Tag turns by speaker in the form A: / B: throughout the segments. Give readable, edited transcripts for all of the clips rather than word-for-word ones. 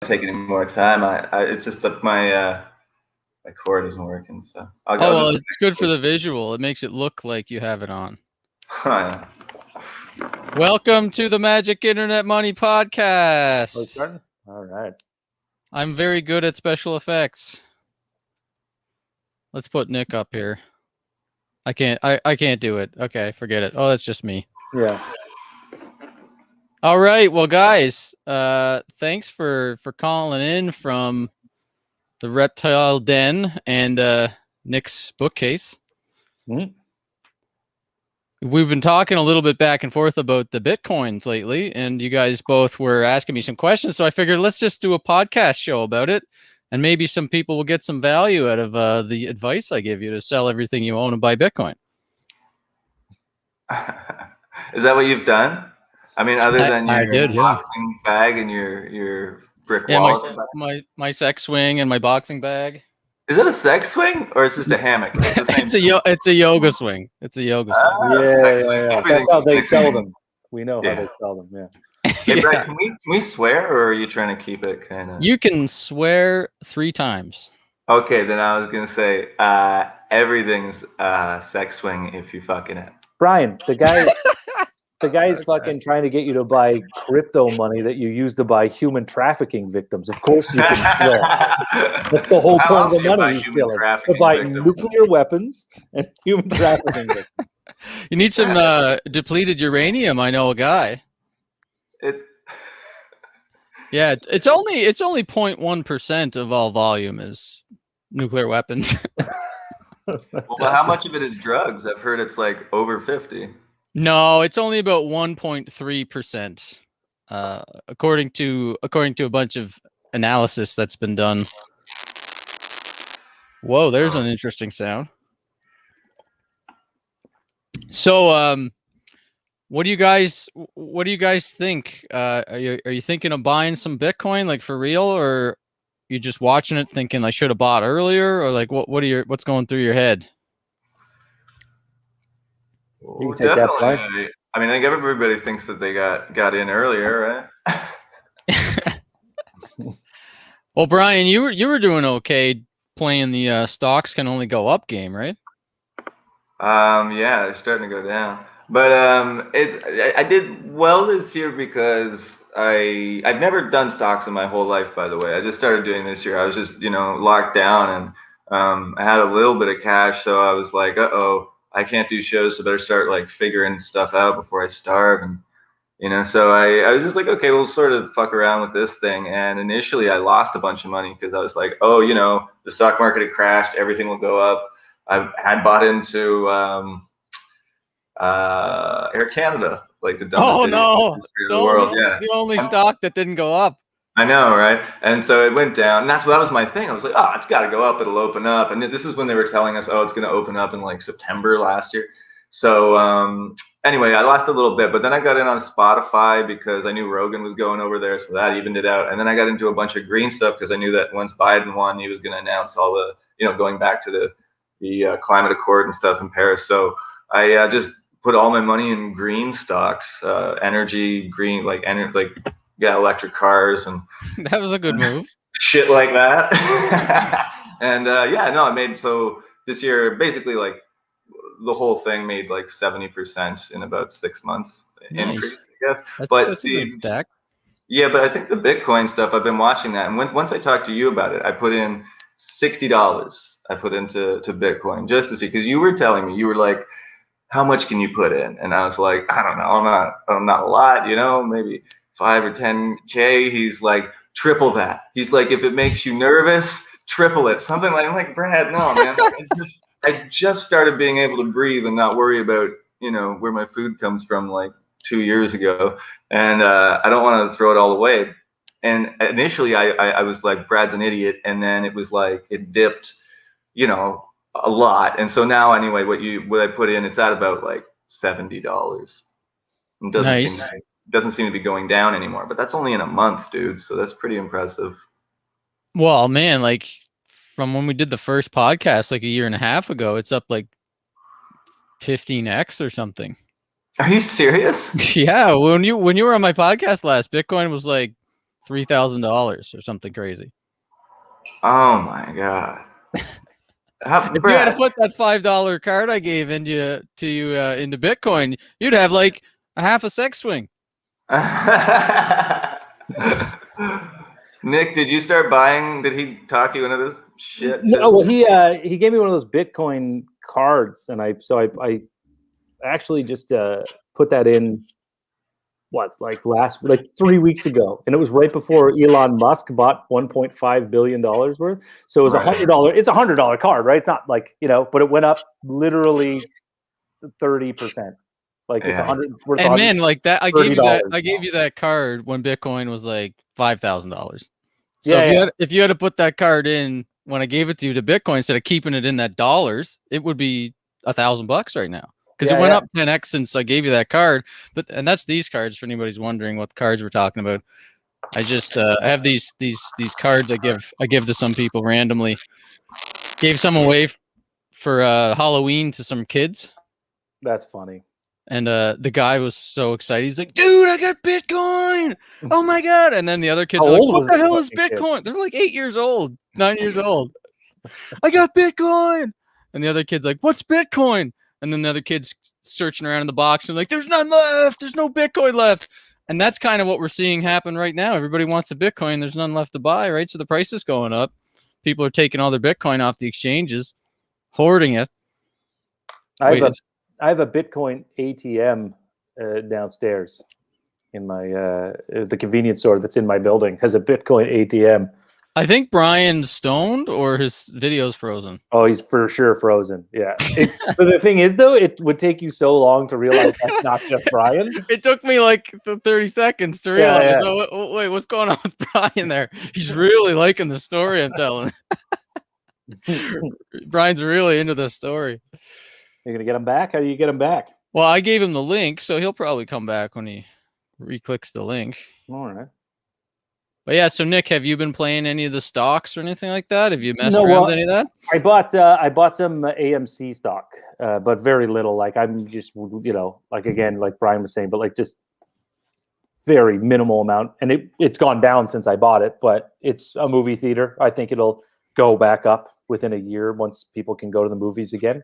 A: take any more time. It's just that my cord isn't working. So
B: well, it's good for the visual. It makes it look like you have it on. Welcome to the Magic Internet Money Podcast.
C: All right.
B: I'm very good at special effects. Let's put Nick up here. I can't do it. Okay, forget it. Oh, that's just me.
C: Yeah.
B: All right. Well, guys, thanks for calling in from the Reptile Den and Nick's bookcase.
C: Mm-hmm.
B: We've been talking a little bit back and forth about the Bitcoins lately, and you guys both were asking me some questions. So I figured let's just do a podcast show about it, and maybe some people will get some value out of the advice I give you to sell everything you own and buy Bitcoin.
A: Is that what you've done? I mean, other than your boxing bag and your brick wallet?
B: My sex swing and my boxing bag.
A: Is that a sex swing or is it just a hammock?
B: It's a yoga swing. It's a yoga swing.
C: Yeah. That's how they sell them. We know how they sell them. Yeah.
A: Hey, Brett, can we swear, or are you trying to keep it kind of?
B: You can swear 3 times.
A: Okay, then I was gonna say everything's sex swing if you fucking it.
C: Brian, the guy's fucking trying to get you to buy crypto money that you use to buy human trafficking victims. Of course you can swear. That's the whole point of the money he's stealing. To buy nuclear weapons and human trafficking victims.
B: You need some depleted uranium. I know a guy. It's only 0.1% of all volume is nuclear weapons.
A: Well, how much of it is drugs? I've heard it's like over 50.
B: No, it's only about 1.3%, according to a bunch of analysis that's been done. Whoa, there's an interesting sound. So, what do you guys think? Are you thinking of buying some Bitcoin, like for real, or you just watching it thinking I should have bought earlier, or like what's going through your head?
A: You can take that point. I mean, I think everybody thinks that they got in earlier, right?
B: Well, Brian, you were doing okay playing the stocks can only go up game, right?
A: Yeah, they're starting to go down, but I did well this year because I've never done stocks in my whole life. By the way, I just started doing this year. I was just locked down, and I had a little bit of cash, so I was like, I can't do shows, so better start like figuring stuff out before I starve. And so I was just like, okay, we'll sort of fuck around with this thing. And initially I lost a bunch of money because I was like, the stock market had crashed, everything will go up. I had bought into Air Canada, like the dumbest industry in the world. Yeah,
B: the only stock that didn't go up.
A: I know, right? And so it went down, and that was my thing. I was like, it's got to go up. It'll open up. And this is when they were telling us, it's going to open up in like September last year. So anyway, I lost a little bit, but then I got in on Spotify because I knew Rogan was going over there, so that evened it out. And then I got into a bunch of green stuff because I knew that once Biden won, he was going to announce all the, going back to the climate accord and stuff in Paris. So I just put all my money in green stocks, energy, green, electric cars, and
B: that was a good move.
A: Shit like that. And I made, so this year basically like the whole thing made like 70% in about 6 months.
B: Nice.
A: Increase, I guess.
B: That's a good stack.
A: Yeah, but I think the Bitcoin stuff, I've been watching that, and once I talked to you about it, I put in $60. I put into Bitcoin just to see, because you were telling me, you were like, how much can you put in? And I was like, I don't know, I'm not a lot, maybe 5 or 10K. He's like, triple that. He's like, if it makes you nervous, triple it. Something like, I'm like, Brad, no, man. I just started being able to breathe and not worry about, where my food comes from like 2 years ago. And I don't want to throw it all away. And initially I was like, Brad's an idiot. And then it was like, it dipped, a lot. And so now anyway, what I put in, it's at about like $70. It doesn't seem to be going down anymore, but that's only in a month, dude. So that's pretty impressive.
B: Well, man, like from when we did the first podcast, like a year and a half ago, it's up like 15x or something.
A: Are you serious?
B: Yeah. When you were on my podcast last, Bitcoin was like $3,000 or something crazy.
A: Oh my god!
B: If you had to put that $5 card I gave into Bitcoin, you'd have like a half a sex swing.
A: Nick, did you start buying? Did he talk you into this shit?
C: No, well, he gave me one of those Bitcoin cards, and I actually just put that in. Like 3 weeks ago, and it was right before Elon Musk bought $1.5 billion worth. So it was $100. It's $100 card, right? It's not like, but it went up literally 30%. Like it's 100.
B: And man, like that, I gave you that card when Bitcoin was like $5,000. So if you had to put that card in when I gave it to you to Bitcoin instead of keeping it in that dollars, it would be $1,000 right now. Because it went up 10x since I gave you that card, and that's these cards for anybody who's wondering what cards we're talking about. I just I have these cards I give to some people randomly. Gave some away for Halloween to some kids.
C: That's funny.
B: And the guy was so excited. He's like, "Dude, I got Bitcoin! Oh my god!" And then the other kids are like, "What the hell is Bitcoin?" They're like 8 years old, 9 years old. I got Bitcoin, and the other kid's like, "What's Bitcoin?" And then the other kid's searching around in the box and like, there's none left. There's no Bitcoin left. And that's kind of what we're seeing happen right now. Everybody wants a Bitcoin. There's none left to buy, right? So the price is going up. People are taking all their Bitcoin off the exchanges, hoarding it.
C: I have a Bitcoin ATM downstairs in my the convenience store that's in my building has a Bitcoin ATM.
B: I think Brian's stoned or his video's frozen.
C: Oh, he's for sure frozen. Yeah. But the thing is, though, it would take you so long to realize that's not just Brian.
B: It took me like 30 seconds to realize. Oh, wait, what's going on with Brian there? He's really liking the story I'm telling. Brian's really into the story.
C: You're going to get him back? How do you get him back?
B: Well, I gave him the link, so he'll probably come back when he re-clicks the link.
C: All right.
B: But yeah, so Nick, have you been playing any of the stocks or anything like that? Have you messed around with any of that?
C: I bought some AMC stock, but very little. Like I'm just, like again, like Brian was saying, but like just very minimal amount. And it's gone down since I bought it, but it's a movie theater. I think it'll go back up within a year once people can go to the movies again.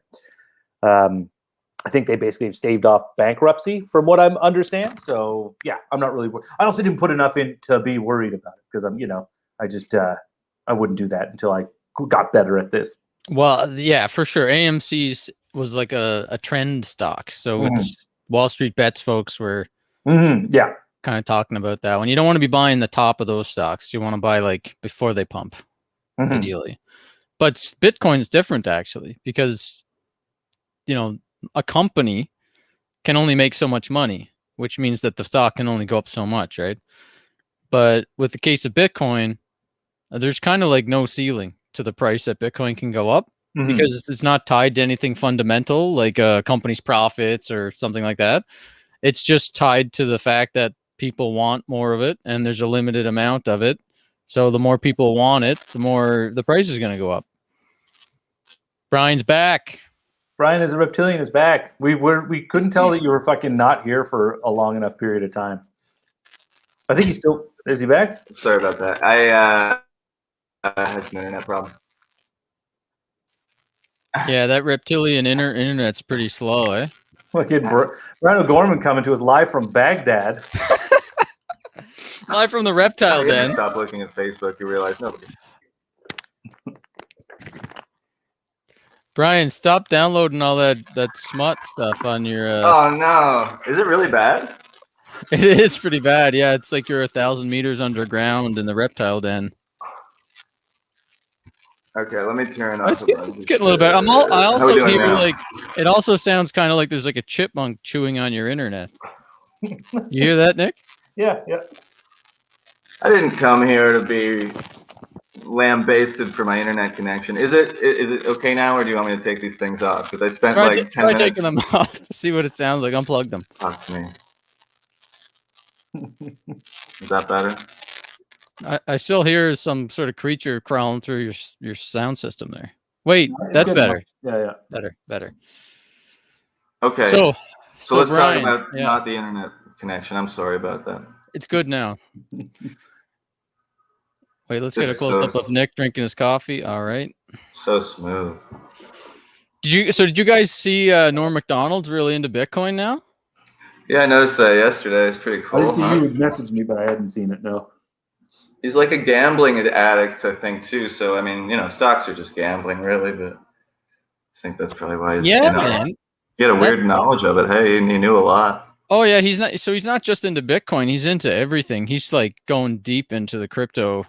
C: I think they basically have staved off bankruptcy from what I understand. So yeah, I'm not really, I also didn't put enough in to be worried about it because I wouldn't do that until I got better at this.
B: Well, yeah, for sure. AMC's was like a trend stock. So it's Wall Street Bets folks were kind of talking about that one. You don't want to be buying the top of those stocks. You want to buy like before they pump, ideally. But Bitcoin's different actually, because, a company can only make so much money, which means that the stock can only go up so much, right? But with the case of Bitcoin, there's kind of like no ceiling to the price that Bitcoin can go up because it's not tied to anything fundamental like a company's profits or something like that. It's just tied to the fact that people want more of it and there's a limited amount of it. So the more people want it, the more the price is going to go up. Brian's back.
C: Brian is a reptilian is back. We couldn't tell that you were fucking not here for a long enough period of time. I think is he back?
A: Sorry about that. I had some internet problem.
B: Yeah, that reptilian internet's pretty slow, eh?
C: Fucking Bryan O'Gorman coming to us live from Baghdad.
B: Live from the reptile den.
A: Stop looking at Facebook. You realize nobody.
B: Brian, stop downloading all that smut stuff on your.
A: Oh no! Is it really bad?
B: It is pretty bad. Yeah, it's like you're 1,000 meters underground in the reptile den.
A: Okay, let me turn off.
B: It's getting a little better. I also hear like it also sounds kind of like there's like a chipmunk chewing on your internet. You hear that, Nick?
C: Yeah.
A: I didn't come here to be lambasted for my internet connection. Is it okay now, or do you want me to take these things off? Because I spent 10 minutes.
B: Try taking them off. See what it sounds like. Unplug them.
A: Talk to me. Is that better?
B: I still hear some sort of creature crawling through your sound system there. Wait, that's better.
C: Yeah.
B: Better.
A: Okay.
B: So
A: let's
B: Brian,
A: talk about not the internet connection. I'm sorry about that.
B: It's good now. Wait, let's
A: This
B: get a
A: is
B: close up of Nick drinking his coffee. All right.
A: so smooth.
B: Did you guys see Norm Macdonald's really into Bitcoin now?
A: Yeah, I noticed that yesterday. It's pretty cool.
C: I didn't see
A: huh?
C: you would message me, but I hadn't seen it. No.
A: He's like a gambling addict, I think, too. So I mean, stocks are just gambling, really. But I think that's probably why he's
B: man.
A: he had a weird knowledge of it. Hey, and he knew a lot.
B: Oh yeah, he's not just into Bitcoin, he's into everything. He's like going deep into the crypto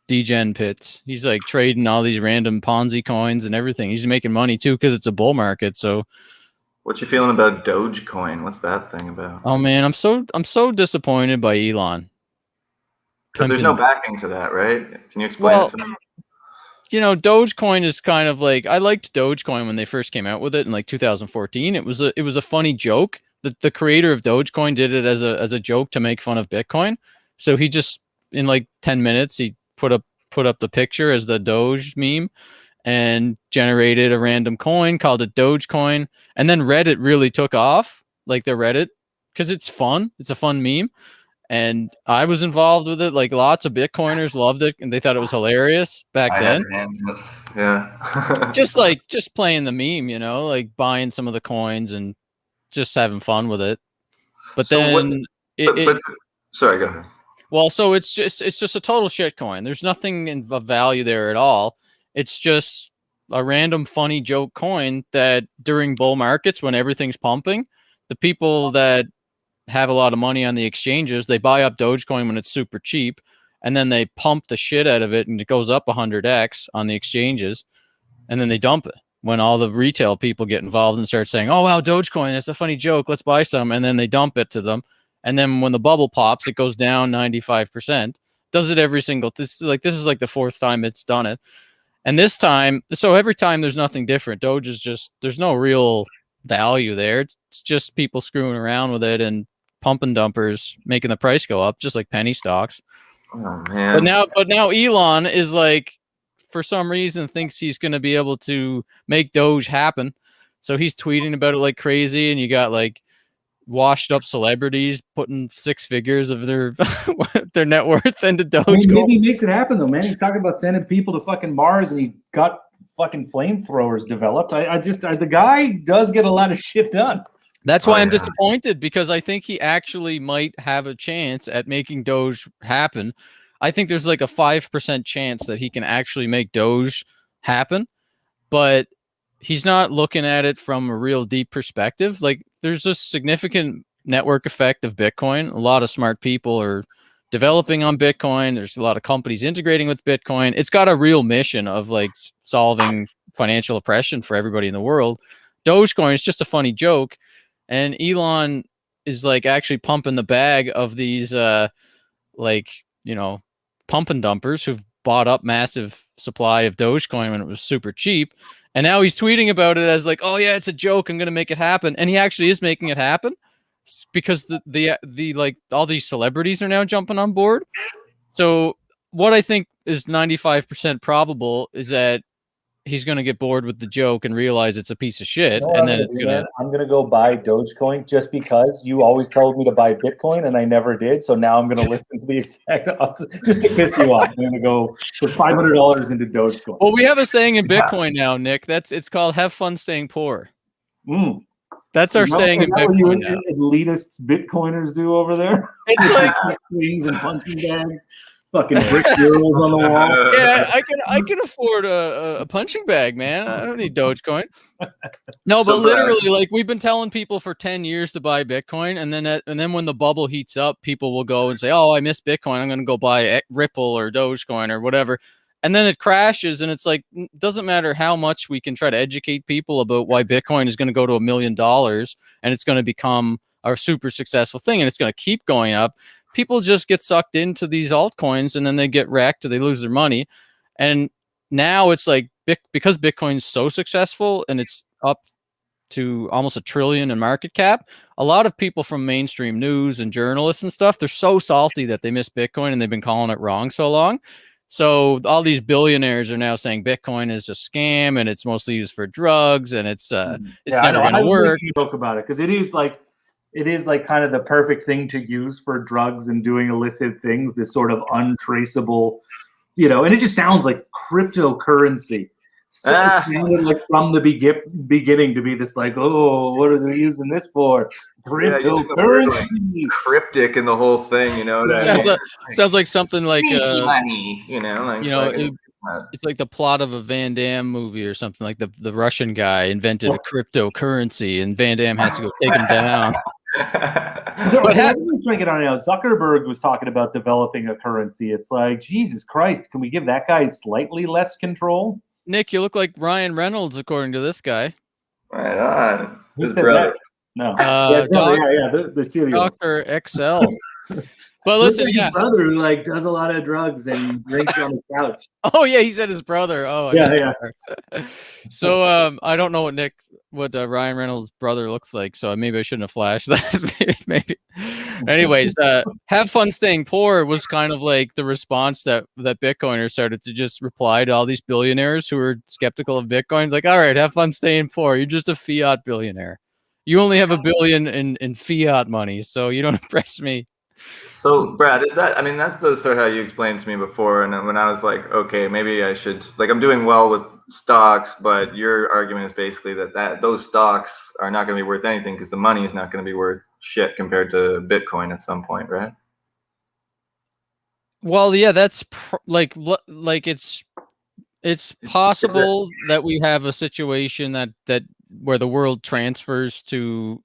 B: degen pits. He's like trading all these random Ponzi coins and everything. He's making money too because it's a bull market. So
A: what you feeling about Dogecoin? What's that thing about?
B: oh man, I'm so disappointed by Elon.
A: Because there's no backing to that, right? Can you explain it to me?
B: Dogecoin is kind of like, I liked Dogecoin when they first came out with it in like 2014. It was a funny joke. The creator of Dogecoin did it as a joke to make fun of Bitcoin. So he just in like 10 minutes he put up the picture as the Doge meme and generated a random coin, called it Dogecoin, and then Reddit really took off, like the Reddit, because it's fun. It's a fun meme. And I was involved with it. Like lots of Bitcoiners loved it and they thought it was hilarious back then.
A: Yeah.
B: just playing the meme, like buying some of the coins and just having fun with it. But then
A: sorry, go ahead.
B: Well, so it's just a total shit coin. There's nothing of value there at all. It's just a random funny joke coin that during bull markets when everything's pumping, the people that have a lot of money on the exchanges, they buy up Dogecoin when it's super cheap, and then they pump the shit out of it and it goes up 100x on the exchanges, and then they dump it when all the retail people get involved and start saying, oh wow, Dogecoin, it's a funny joke, let's buy some, and then they dump it to them, and then when the bubble pops it goes down 95%. Does it every single this is like the fourth time it's done it, and this time, so every time there's nothing different. Doge is just, there's no real value there. It's just people screwing around with it and pump and dumpers making the price go up, just like penny stocks.
A: Oh man!
B: But now Elon is like, for some reason, thinks he's going to be able to make Doge happen. So he's tweeting about it like crazy, and you got like washed up celebrities putting 6 figures of their their net worth into Doge.
C: Maybe he makes it happen though, man. He's talking about sending people to fucking Mars, and he got fucking flamethrowers developed. The guy does get a lot of shit done.
B: That's why I'm disappointed, because I think he actually might have a chance at making Doge happen. I think there's like a 5% chance that he can actually make Doge happen, but he's not looking at it from a real deep perspective. Like there's a significant network effect of Bitcoin. A lot of smart people are developing on Bitcoin. There's a lot of companies integrating with Bitcoin. It's got a real mission of like solving financial oppression for everybody in the world. Dogecoin is just a funny joke. And Elon is like actually pumping the bag of these, pump and dumpers who've bought up massive supply of Dogecoin when it was super cheap. And now he's tweeting about it as like, oh yeah, it's a joke, I'm going to make it happen. And he actually is making it happen because the like all these celebrities are now jumping on board. So what I think is 95% probable is that he's going to get bored with the joke and realize it's a piece of shit. And then
C: I'm going to go buy Dogecoin just because you always told me to buy Bitcoin and I never did. So now I'm going to listen to the exact opposite just to piss you off. I'm going to go put $500 into Dogecoin.
B: Well, we have a saying in Bitcoin now, Nick. It's called "Have fun staying poor." That's our saying in Bitcoin now.
C: Elitists Bitcoiners do over there.
B: It's like
C: swings and punching bags. Fucking brick murals on the wall.
B: Yeah, I can afford a punching bag, man. I don't need Dogecoin. No, but literally, like we've been telling people for 10 years to buy Bitcoin, and then when the bubble heats up, people will go and say, "Oh, I miss Bitcoin. I'm going to go buy Ripple or Dogecoin or whatever." And then it crashes, and it's like, it doesn't matter how much we can try to educate people about why Bitcoin is going to go to $1 million and it's going to become a super successful thing, and it's going to keep going up. People just get sucked into these altcoins and then they get wrecked or they lose their money. And now it's like, because Bitcoin's so successful and it's up to almost $1 trillion in market cap, a lot of people from mainstream news and journalists and stuff, they're so salty that they miss Bitcoin and they've been calling it wrong so long. So all these billionaires are now saying Bitcoin is a scam and it's mostly used for drugs and it's never going to work.
C: Joke about it because it is like kind of the perfect thing to use for drugs and doing illicit things, this sort of untraceable and it just sounds like cryptocurrency. So it sounded like from the beginning to be this like, oh, what are they using this for? Cryptocurrency.
A: Cryptic in the whole thing,
B: sounds like something like
A: money,
B: it's like the plot of a Van Damme movie or something. Like the Russian guy invented a cryptocurrency, and Van Damme has to go take him down.
C: But everyone's trying to get on now. Zuckerberg was talking about developing a currency. It's like, Jesus Christ, can we give that guy slightly less control?
B: Nick, you look like Ryan Reynolds, according to this guy.
A: Right on.
C: Who said brother. That? No. The studio.
B: Dr. XL. But listen,
C: his brother who does a lot of drugs and drinks on his couch.
B: Oh yeah, he said his brother. Oh
C: yeah.
B: So I don't know what Ryan Reynolds' brother looks like. So maybe I shouldn't have flashed that. maybe. Anyways, have fun staying poor was kind of like the response that Bitcoiners started to just reply to all these billionaires who were skeptical of Bitcoin. Like, all right, have fun staying poor. You're just a fiat billionaire. You only have $1 billion in fiat money, so you don't impress me.
A: So, Brad, that's the sort of how you explained to me before, and then when I was like, okay, maybe I should, I'm doing well with stocks, but your argument is basically that those stocks are not going to be worth anything because the money is not going to be worth shit compared to Bitcoin at some point, right?
B: Well, yeah, that's it's possible that we have a situation that where the world transfers to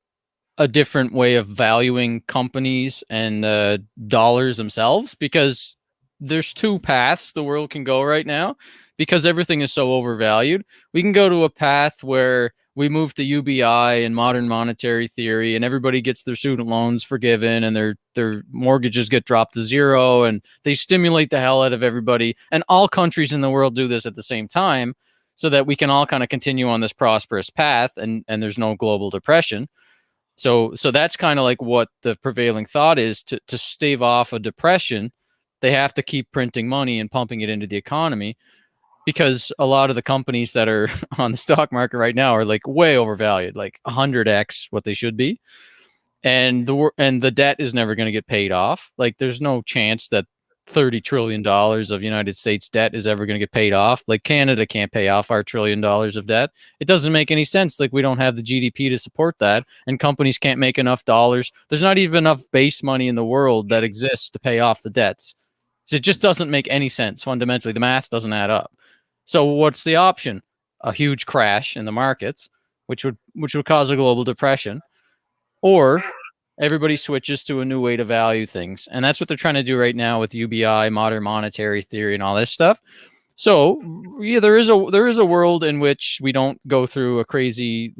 B: a different way of valuing companies and dollars themselves, because there's two paths the world can go right now because everything is so overvalued. We can go to a path where we move to UBI and modern monetary theory, and everybody gets their student loans forgiven and their mortgages get dropped to zero, and they stimulate the hell out of everybody. And all countries in the world do this at the same time so that we can all kind of continue on this prosperous path and there's no global depression. So that's kind of like what the prevailing thought is. To stave off a depression, they have to keep printing money and pumping it into the economy, because a lot of the companies that are on the stock market right now are like way overvalued, like 100x what they should be. And the debt is never going to get paid off. Like, there's no chance that $30 trillion of United States debt is ever going to get paid off. Like, Canada can't pay off our $1 trillion of debt. It doesn't make any sense. Like, we don't have the GDP to support that, and companies can't make enough dollars. There's not even enough base money in the world that exists to pay off the debts. So it just doesn't make any sense. Fundamentally, the math doesn't add up. So what's the option? A huge crash in the markets, which would cause a global depression, or everybody switches to a new way to value things. And that's what they're trying to do right now with UBI, modern monetary theory, and all this stuff. So yeah, there is a world in which we don't go through a crazy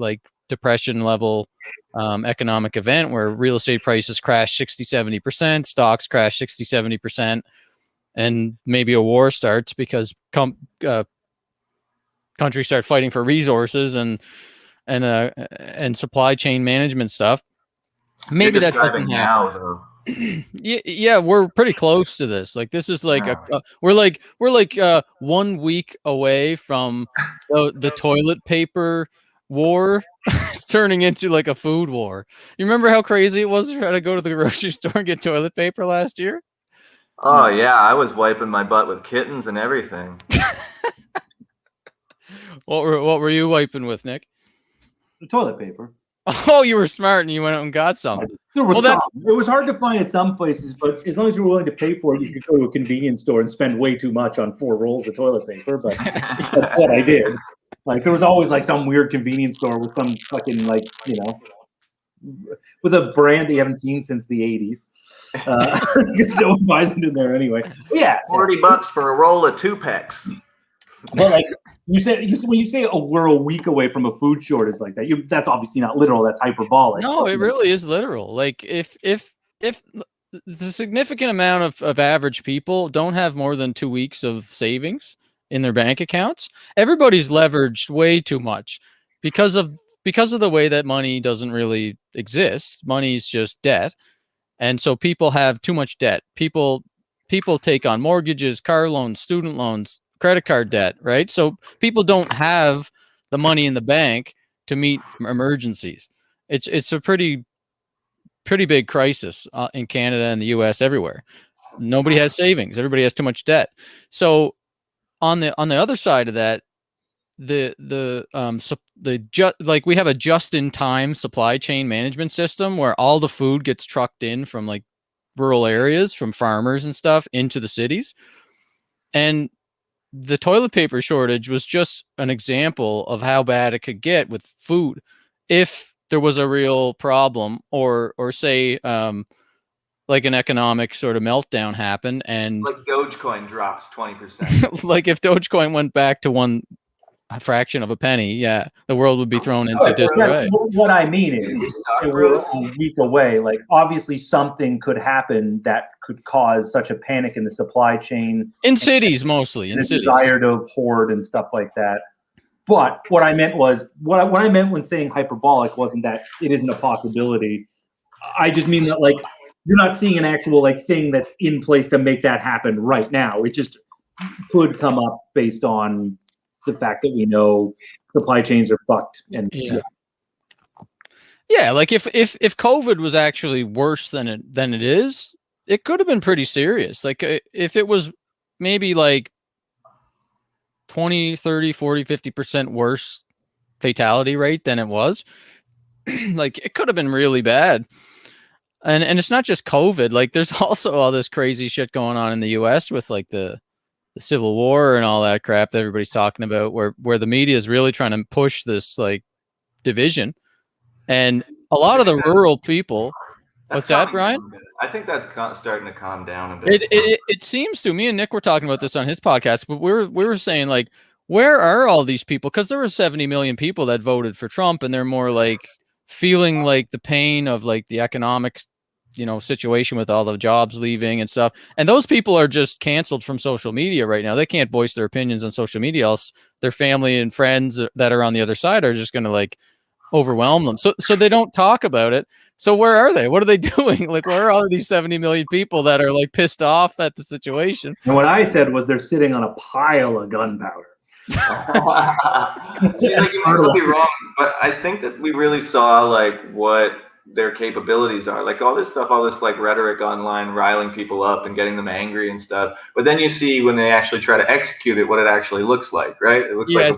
B: depression level economic event where real estate prices crash 60-70%, stocks crash 60-70%, and maybe a war starts because countries start fighting for resources and supply chain management stuff. Maybe that doesn't happen. Yeah, we're pretty close to this. Like, this is like we're 1 week away from the toilet paper war. It's turning into like a food war. You remember how crazy it was to try to go to the grocery store and get toilet paper last year?
A: Oh yeah, I was wiping my butt with kittens and everything.
B: What were you wiping with, Nick?
C: The toilet paper.
B: Oh, you were smart and you went out and got some.
C: There was some. It was hard to find at some places, but as long as you were willing to pay for it, you could go to a convenience store and spend way too much on 4 rolls of toilet paper. But that's what I did. There was always some weird convenience store with some fucking with a brand that you haven't seen since the 80s. Because no one buys it in there anyway. But yeah,
A: $40 for a roll of 2-packs.
C: But when you say we're a week away from a food shortage like that, that's obviously not literal. That's hyperbolic.
B: No, it really is literal. Like, if the significant amount of average people don't have more than 2 weeks of savings in their bank accounts, everybody's leveraged way too much because of the way that money doesn't really exist. Money is just debt, and so people have too much debt. People take on mortgages, car loans, student loans, credit card debt, right? So people don't have the money in the bank to meet emergencies. It's a pretty big crisis in Canada and the US, everywhere. Nobody has savings. Everybody has too much debt. So on the other side of that, like we have a just-in-time supply chain management system where all the food gets trucked in from like rural areas, from farmers and stuff, into the cities. And the toilet paper shortage was just an example of how bad it could get with food if there was a real problem, or say like an economic sort of meltdown happened, and
A: like Dogecoin drops 20%.
B: like if Dogecoin went back to a fraction of a penny, yeah, the world would be thrown into disarray.
C: What I mean is, we're a week away. Like, obviously, something could happen that could cause such a panic in the supply chain.
B: In cities, mostly. In cities.
C: Desire to hoard and stuff like that. But what I meant was, what I meant when saying hyperbolic wasn't that it isn't a possibility. I just mean that, like, you're not seeing an actual like thing that's in place to make that happen right now. It just could come up based on the fact that we know supply chains are fucked. And
B: yeah, like if COVID was actually worse than it is, it could have been pretty serious. Like if it was maybe like 20, 30, 40, 50% worse fatality rate than it was, like it could have been really bad. And it's not just COVID. Like there's also all this crazy shit going on in the US with like the Civil War and all that crap that everybody's talking about, where the media is really trying to push this like division. And a lot of the rural people, what's that, Brian?
A: I think that's starting to calm down a bit.
B: It seems to. Me and Nick were talking about this on his podcast, but we were saying like, where are all these people? Because there were 70 million people that voted for Trump, and they're more like feeling like the pain of like the economic, situation with all the jobs leaving and stuff. And those people are just canceled from social media right now. They can't voice their opinions on social media, else their family and friends that are on the other side are just going to like overwhelm them. So they don't talk about it. So where are they? What are they doing? Like, where are all of these 70 million people that are like pissed off at the situation?
C: And what I said was they're sitting on a pile of gunpowder.
A: See, like, you might be wrong, but I think that we really saw like what their capabilities are. Like all this stuff, all this like rhetoric online, riling people up and getting them angry and stuff. But then you see when they actually try to execute it, what it actually looks like, right? It looks like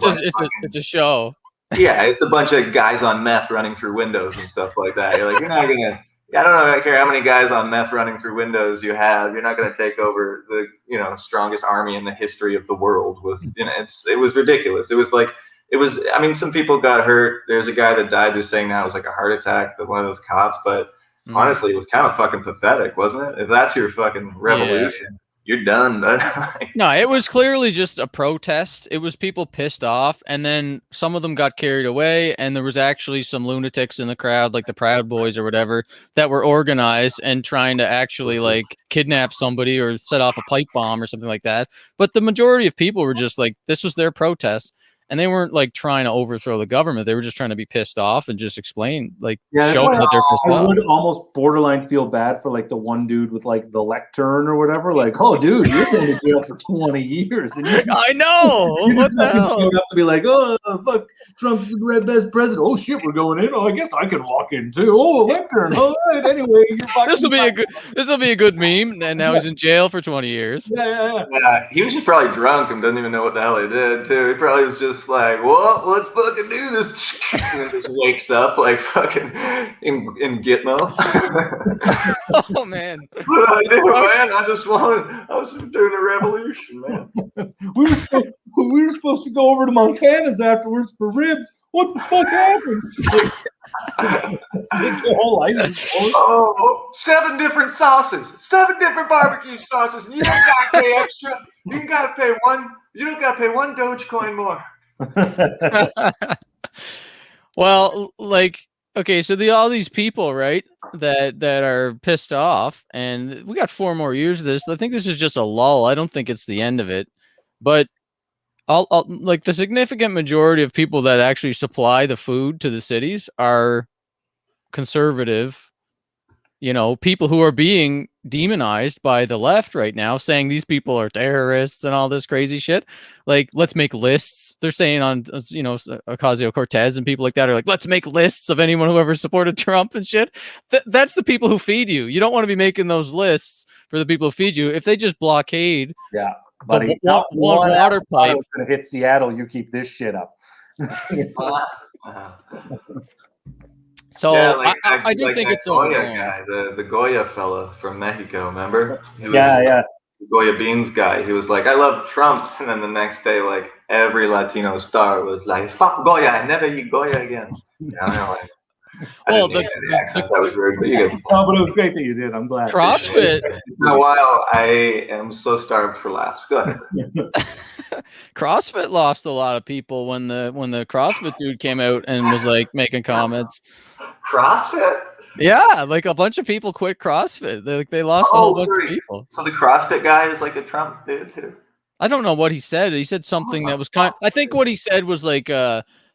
B: it's a show.
A: Yeah, it's a bunch of guys on meth running through windows and stuff like that. You're like, you're not gonna. I don't care how many guys on meth running through windows you have. You're not going to take over the strongest army in the history of the world. With it was ridiculous. It was. I mean, some people got hurt. There's a guy that died who's saying that it was like a heart attack, that one of those cops. But honestly, it was kind of fucking pathetic, wasn't it? If that's your fucking revolution, you're done.
B: No, it was clearly just a protest. It was people pissed off, and then some of them got carried away, and there was actually some lunatics in the crowd, like the Proud Boys or whatever, that were organized and trying to actually like kidnap somebody or set off a pipe bomb or something like that. But the majority of people were just like, this was their protest. And they weren't like trying to overthrow the government. They were just trying to be pissed off and just explain, like, show them that they're pissed off.
C: I would almost borderline feel bad for like the one dude with like the lectern or whatever. Like, oh, dude, you're going to jail for 20 years. And
B: I know.
C: You just showed up to be like, oh, fuck, Trump's the best president. Oh shit, we're going in. Oh, I guess I can walk in too. Oh, a lectern. All right. Anyway,
B: this will be a good meme. And now he's in jail for 20 years.
A: Yeah. He was just probably drunk and doesn't even know what the hell he did too. He probably was just like, well, let's fucking do this, and then just wakes up like fucking in Gitmo.
B: Oh man,
A: what I did, man? I was doing a revolution, man.
C: we were supposed to go over to Montana's afterwards for ribs. What the fuck happened?
A: Oh, 7 different sauces, 7 different barbecue sauces, and you don't gotta pay extra. You gotta pay one. You don't gotta pay 1 Dogecoin more.
B: Well, like, okay, so all these people, right, that are pissed off, and we got 4 more years of this. I think this is just a lull. I don't think it's the end of it, but I'll like the significant majority of people that actually supply the food to the cities are conservative, people who are being demonized by the left right now, saying these people are terrorists and all this crazy shit. Like, let's make lists. They're saying on, Ocasio-Cortez and people like that are like, let's make lists of anyone who ever supported Trump and shit. That's the people who feed you. You don't want to be making those lists for the people who feed you. If they just blockade
C: Yeah,
B: the
C: buddy.
B: one water pipe,
C: was going to hit Seattle. You keep this shit up.
B: So
A: Yeah, like
B: I do
A: like
B: think
A: that
B: it's
A: Goya
B: overblown.
A: guy, the Goya fella from Mexico. Remember? He was
C: Yeah.
A: the Goya Beans guy. He was like, I love Trump, and then the next day, like every Latino star was like, fuck Goya, I never eat Goya again. I know, like, I
B: Well,
A: didn't the accent. That was weird, but you guys.
C: Oh, but it was great that you did. I'm glad.
B: CrossFit.
A: It's been a while. I am so starved for laughs. Go ahead.
B: CrossFit lost a lot of people when the CrossFit dude came out and was like making comments.
A: CrossFit?
B: Yeah, like a bunch of people quit CrossFit. They lost a whole bunch of people.
A: So the CrossFit guy is like a Trump dude too.
B: I don't know what he said. He said something that was kind. I think what he said was like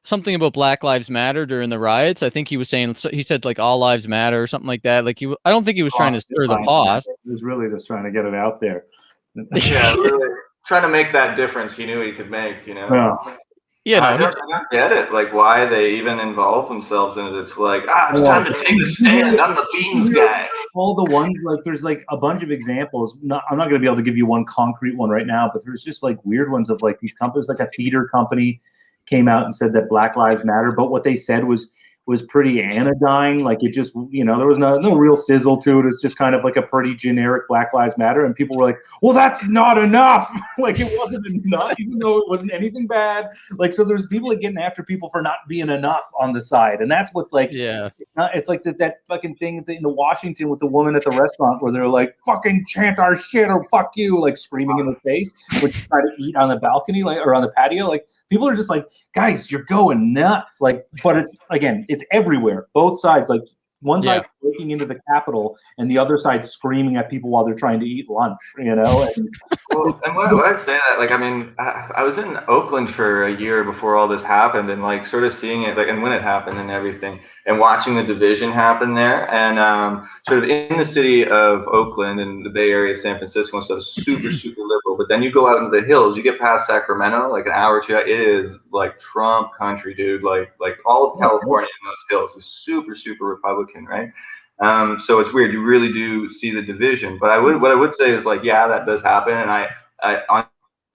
B: something about Black Lives Matter during the riots. I think he was saying he said like all lives matter or something like that. Like I don't think he was trying to stir the pot.
C: He was really just trying to get it out there.
A: Yeah, really trying to make that difference he knew he could make. You know.
B: Yeah.
A: I don't get it. Like why they even involve themselves in it. It's like it's time to take a stand. I'm the beans guy.
C: All the ones like there's like a bunch of examples. I'm not going to be able to give you one concrete one right now, but there's just like weird ones of like these companies, like a theater company came out and said that Black Lives Matter, but what they said was pretty anodyne. Like it just, there was no real sizzle to it. It's just kind of like a pretty generic Black Lives Matter. And people were like, well, that's not enough. Like it wasn't enough, even though it wasn't anything bad. Like, so there's people like getting after people for not being enough on the side. And that's what's like, it's like that fucking thing in the Washington with the woman at the restaurant where they're like, fucking chant our shit or fuck you, like screaming in the face, which try to eat on the balcony, like, or on the patio. Like people are just like, guys, you're going nuts. Like, but it's everywhere. Both sides, like one side breaking into the Capitol and the other side screaming at people while they're trying to eat lunch, And
A: when I say that, like, I mean, I was in Oakland for a year before all this happened, and like sort of seeing it, like, and when it happened and everything, and watching the division happen there, and sort of in the city of Oakland and the Bay Area, San Francisco and stuff, super liberal. But then you go out into the hills, you get past Sacramento, like an hour or two, it is like Trump country, dude. Like all of California in those hills is super Republican, right? So it's weird. You really do see the division. But what I would say is like, yeah, that does happen. And I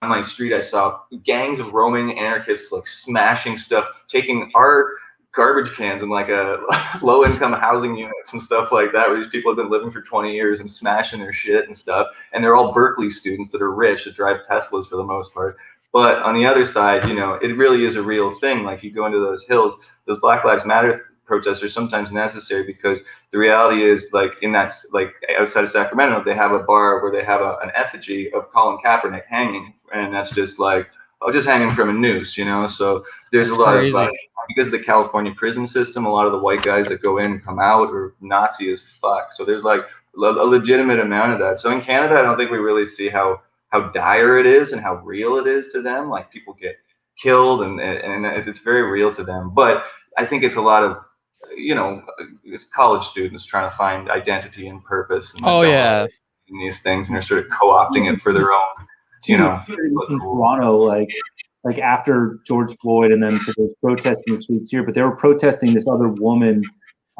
A: on my street, I saw gangs of roaming anarchists like smashing stuff, taking our garbage cans in like a low-income housing units and stuff like that, where these people have been living for 20 years and smashing their shit and stuff. And they're all Berkeley students that are rich that drive Teslas for the most part. But on the other side, it really is a real thing. Like you go into those hills, those Black Lives Matter protests are sometimes necessary because the reality is, like, in that, like outside of Sacramento, they have a bar where they have an effigy of Colin Kaepernick hanging, and that's just like, just hanging from a noose, So there's a lot of because of the California prison system, a lot of the white guys that go in and come out are Nazi as fuck. So there's like a legitimate amount of that. So in Canada, I don't think we really see how dire it is and how real it is to them. Like people get killed and it's very real to them. But I think it's a lot of, it's college students trying to find identity and purpose. And in these things, and they're sort of co-opting it for their own,
C: in Toronto, like after George Floyd, and then so there's protests in the streets here, but they were protesting this other woman,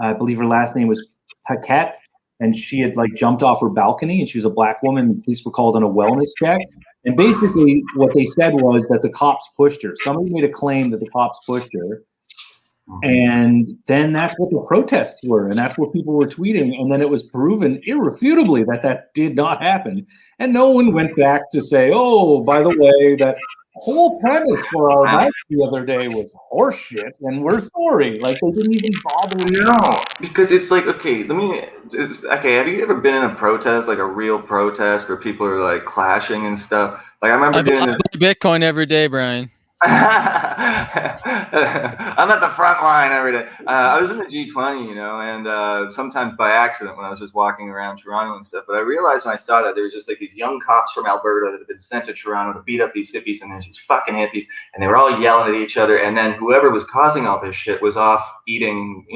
C: I believe her last name was Paquette, and she had like jumped off her balcony, and she was a black woman. The police were called on a wellness check. And basically what they said was that the cops pushed her. Somebody made a claim that the cops pushed her. And then that's what the protests were, and that's what people were tweeting. And then it was proven irrefutably that did not happen. And no one went back to say, oh, by the way, that whole premise for our night the other day was horseshit, and we're sorry. Like, they didn't even bother.
A: No, because it's like, okay, have you ever been in a protest, like a real protest where people are like clashing and stuff? Like I remember doing
B: Bitcoin every day, Brian.
A: I'm at the front line every day. I was in the G20, and sometimes by accident when I was just walking around Toronto and stuff. But I realized when I saw that there was just like these young cops from Alberta that had been sent to Toronto to beat up these hippies, and there's these fucking hippies, and they were all yelling at each other. And then whoever was causing all this shit was off eating,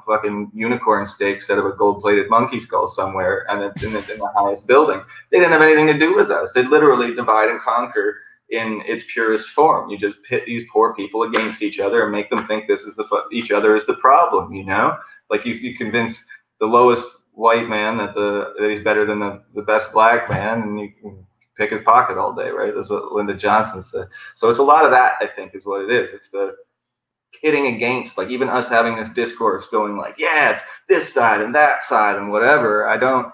A: fucking unicorn steak instead of a gold-plated monkey skull somewhere, and in the highest building. They didn't have anything to do with us. They literally divide and conquer in its purest form. You just pit these poor people against each other and make them think each other is the problem, Like you convince the lowest white man that he's better than the best black man, and you can pick his pocket all day, right? That's what Lyndon Johnson said. So it's a lot of that, I think, is what it is. It's the hitting against, like, even us having this discourse going like, yeah, it's this side and that side and whatever. I don't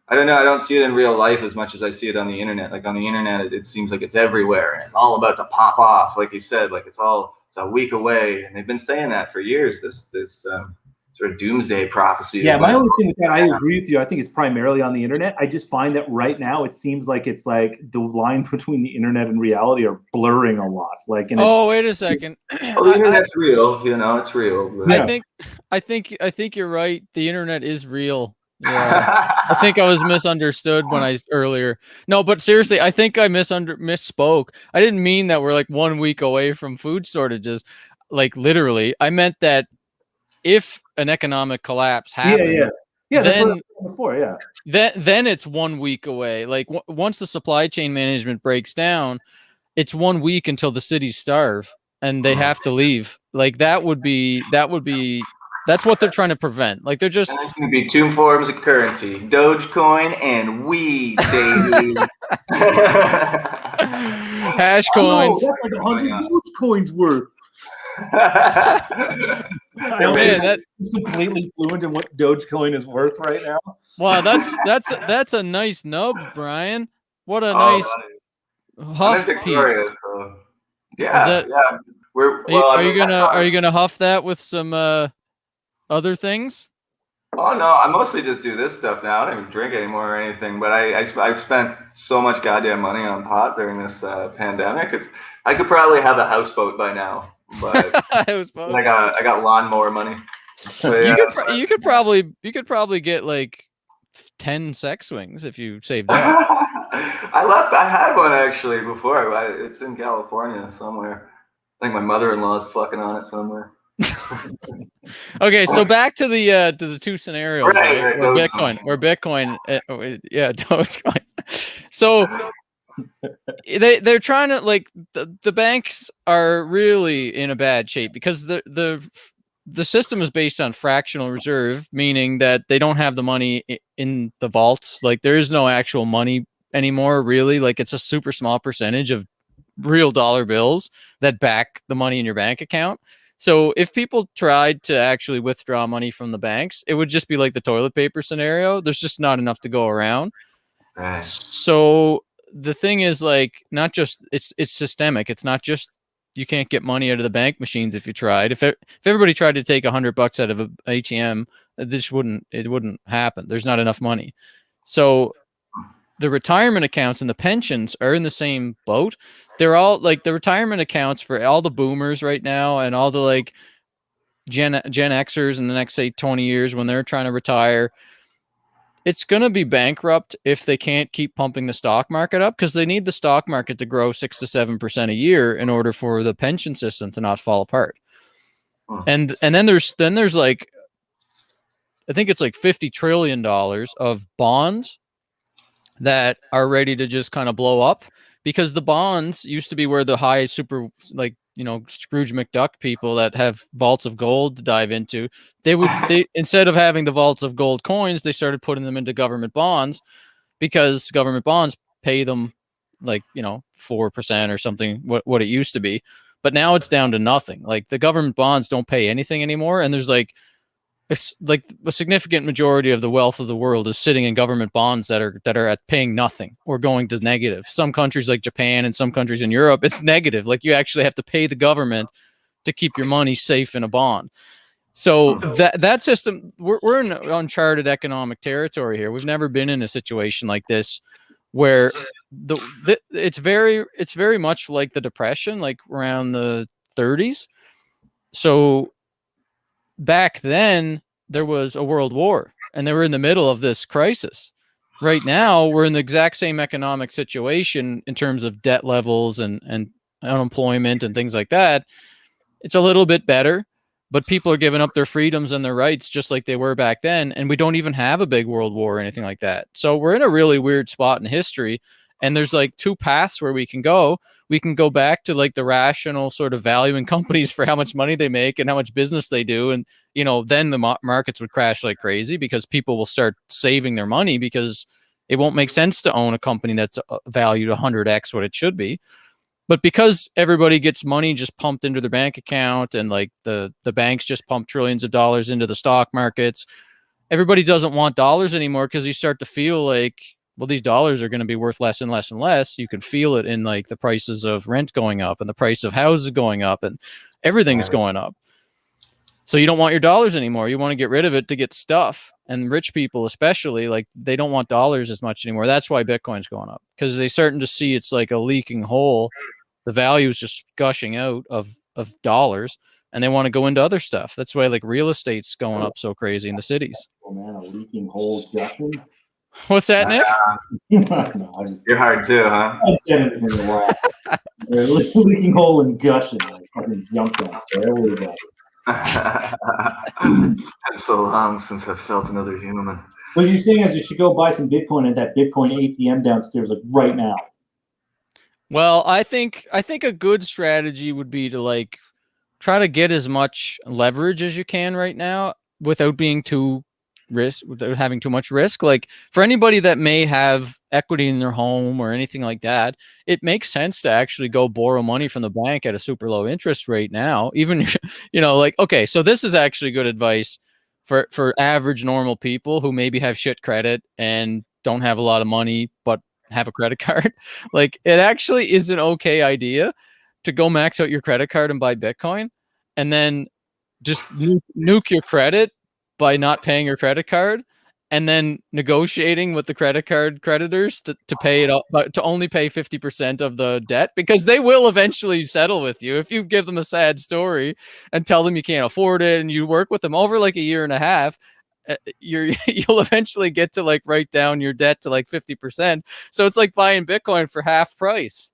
A: know. I don't see it in real life as much as I see it on the internet. Like on the internet, it seems like it's everywhere and it's all about to pop off. Like you said, like it's a week away, and they've been saying that for years. This sort of doomsday prophecy.
D: Yeah, my only thing with that, I agree with you. I think it's primarily on the internet. I just find that right now it seems like it's like the line between the internet and reality are blurring a lot. Like, and
B: wait a second.
A: Well, the internet's real, it's real. But...
B: Yeah. I think you're right. The internet is real. Yeah, I think I was misunderstood earlier. No, but seriously, I think I misspoke. I didn't mean that we're like 1 week away from food shortages. Like literally, I meant that if an economic collapse happens, then it's 1 week away. Like once the supply chain management breaks down, it's 1 week until the cities starve and they have to leave. Like that would be. That's what they're trying to prevent. Like they're just.
A: And it's going to be two forms of currency: Dogecoin and weed, baby.
B: Hash coins.
D: Oh, that's like 100 Dogecoins worth. He's completely fluent in what Dogecoin is worth right now.
B: Wow, that's a nice nub, Brian. What a nice huff
A: Victoria,
B: piece.
A: So. Yeah.
B: Are you gonna huff that with some other things?
A: Oh no, I mostly just do this stuff now. I don't even drink anymore or anything. But I've spent so much goddamn money on pot during this pandemic. I could probably have a houseboat by now. But I got lawnmower money. But,
B: you could probably get like 10 sex swings if you saved that.
A: I had one actually before. It's in California somewhere. I think my mother-in-law's fucking on it somewhere.
B: Okay, so back to the two scenarios, right? Where Bitcoin, Dogecoin. So they're trying to, like, the banks are really in a bad shape because the system is based on fractional reserve, meaning that they don't have the money in the vaults. Like there is no actual money anymore, really. Like it's a super small percentage of real dollar bills that back the money in your bank account. So if people tried to actually withdraw money from the banks, it would just be like the toilet paper scenario. There's just not enough to go around.
A: Right.
B: So the thing is, like, not just it's systemic. It's not just you can't get money out of the bank machines if you tried. If everybody tried to take $100 out of an ATM, it wouldn't happen. There's not enough money. So the retirement accounts and the pensions are in the same boat. They're all like the retirement accounts for all the boomers right now and all the like Gen Xers in the next, say, 20 years when they're trying to retire. It's going to be bankrupt if they can't keep pumping the stock market up, because they need the stock market to grow 6 to 7% a year in order for the pension system to not fall apart. And then there's like, I think it's like $50 trillion of bonds that are ready to just kind of blow up, because the bonds used to be where the high super, like, Scrooge McDuck people that have vaults of gold to dive into, they instead of having the vaults of gold coins, they started putting them into government bonds, because government bonds pay them like 4% or something, what it used to be, but now it's down to nothing. Like the government bonds don't pay anything anymore, and there's like a significant majority of the wealth of the world is sitting in government bonds that are at paying nothing or going to negative. Some countries like Japan and some countries in Europe, it's negative. Like you actually have to pay the government to keep your money safe in a bond. So that system, we're in uncharted economic territory here. We've never been in a situation like this, where it's very much like the Depression, like around the 30s. So back then there was a world war and they were in the middle of this crisis. Right now we're in the exact same economic situation in terms of debt levels and unemployment and things like that. It's a little bit better, but people are giving up their freedoms and their rights just like they were back then. And we don't even have a big world war or anything like that. So we're in a really weird spot in history. And there's like two paths where we can go. We can go back to like the rational sort of valuing companies for how much money they make and how much business they do, and then the markets would crash like crazy because people will start saving their money because it won't make sense to own a company that's valued 100x what it should be. But because everybody gets money just pumped into their bank account, and like the banks just pump trillions of dollars into the stock markets, everybody doesn't want dollars anymore because you start to feel like, well, these dollars are going to be worth less and less and less. You can feel it in like the prices of rent going up and the price of houses going up and everything's going up. So you don't want your dollars anymore. You want to get rid of it to get stuff. And rich people, especially, like they don't want dollars as much anymore. That's why Bitcoin's going up, because they're starting to see it's like a leaking hole. The value is just gushing out of dollars, and they want to go into other stuff. That's why like real estate's going up so crazy in the cities.
D: Oh man, a leaking hole gushing.
B: What's that, Nick?
D: No,
A: You're hard too, huh?
D: I said it in the wall. Leaking hole and gushing. I fucking jumped out. There we go.
A: It's been so long since I've felt another human.
D: What you're saying is you should go buy some Bitcoin at that Bitcoin ATM downstairs, like right now.
B: Well, I think a good strategy would be to like try to get as much leverage as you can right now without being without having too much risk. Like for anybody that may have equity in their home or anything like that, it makes sense to actually go borrow money from the bank at a super low interest rate now. Even, like, okay, so this is actually good advice for average normal people who maybe have shit credit and don't have a lot of money, but have a credit card. Like it actually is an okay idea to go max out your credit card and buy Bitcoin and then just nuke your credit by not paying your credit card, and then negotiating with the credit card creditors to pay it up, but to only pay 50% of the debt, because they will eventually settle with you. If you give them a sad story and tell them you can't afford it and you work with them over like a year and a half, you'll eventually get to like write down your debt to like 50%. So it's like buying Bitcoin for half price.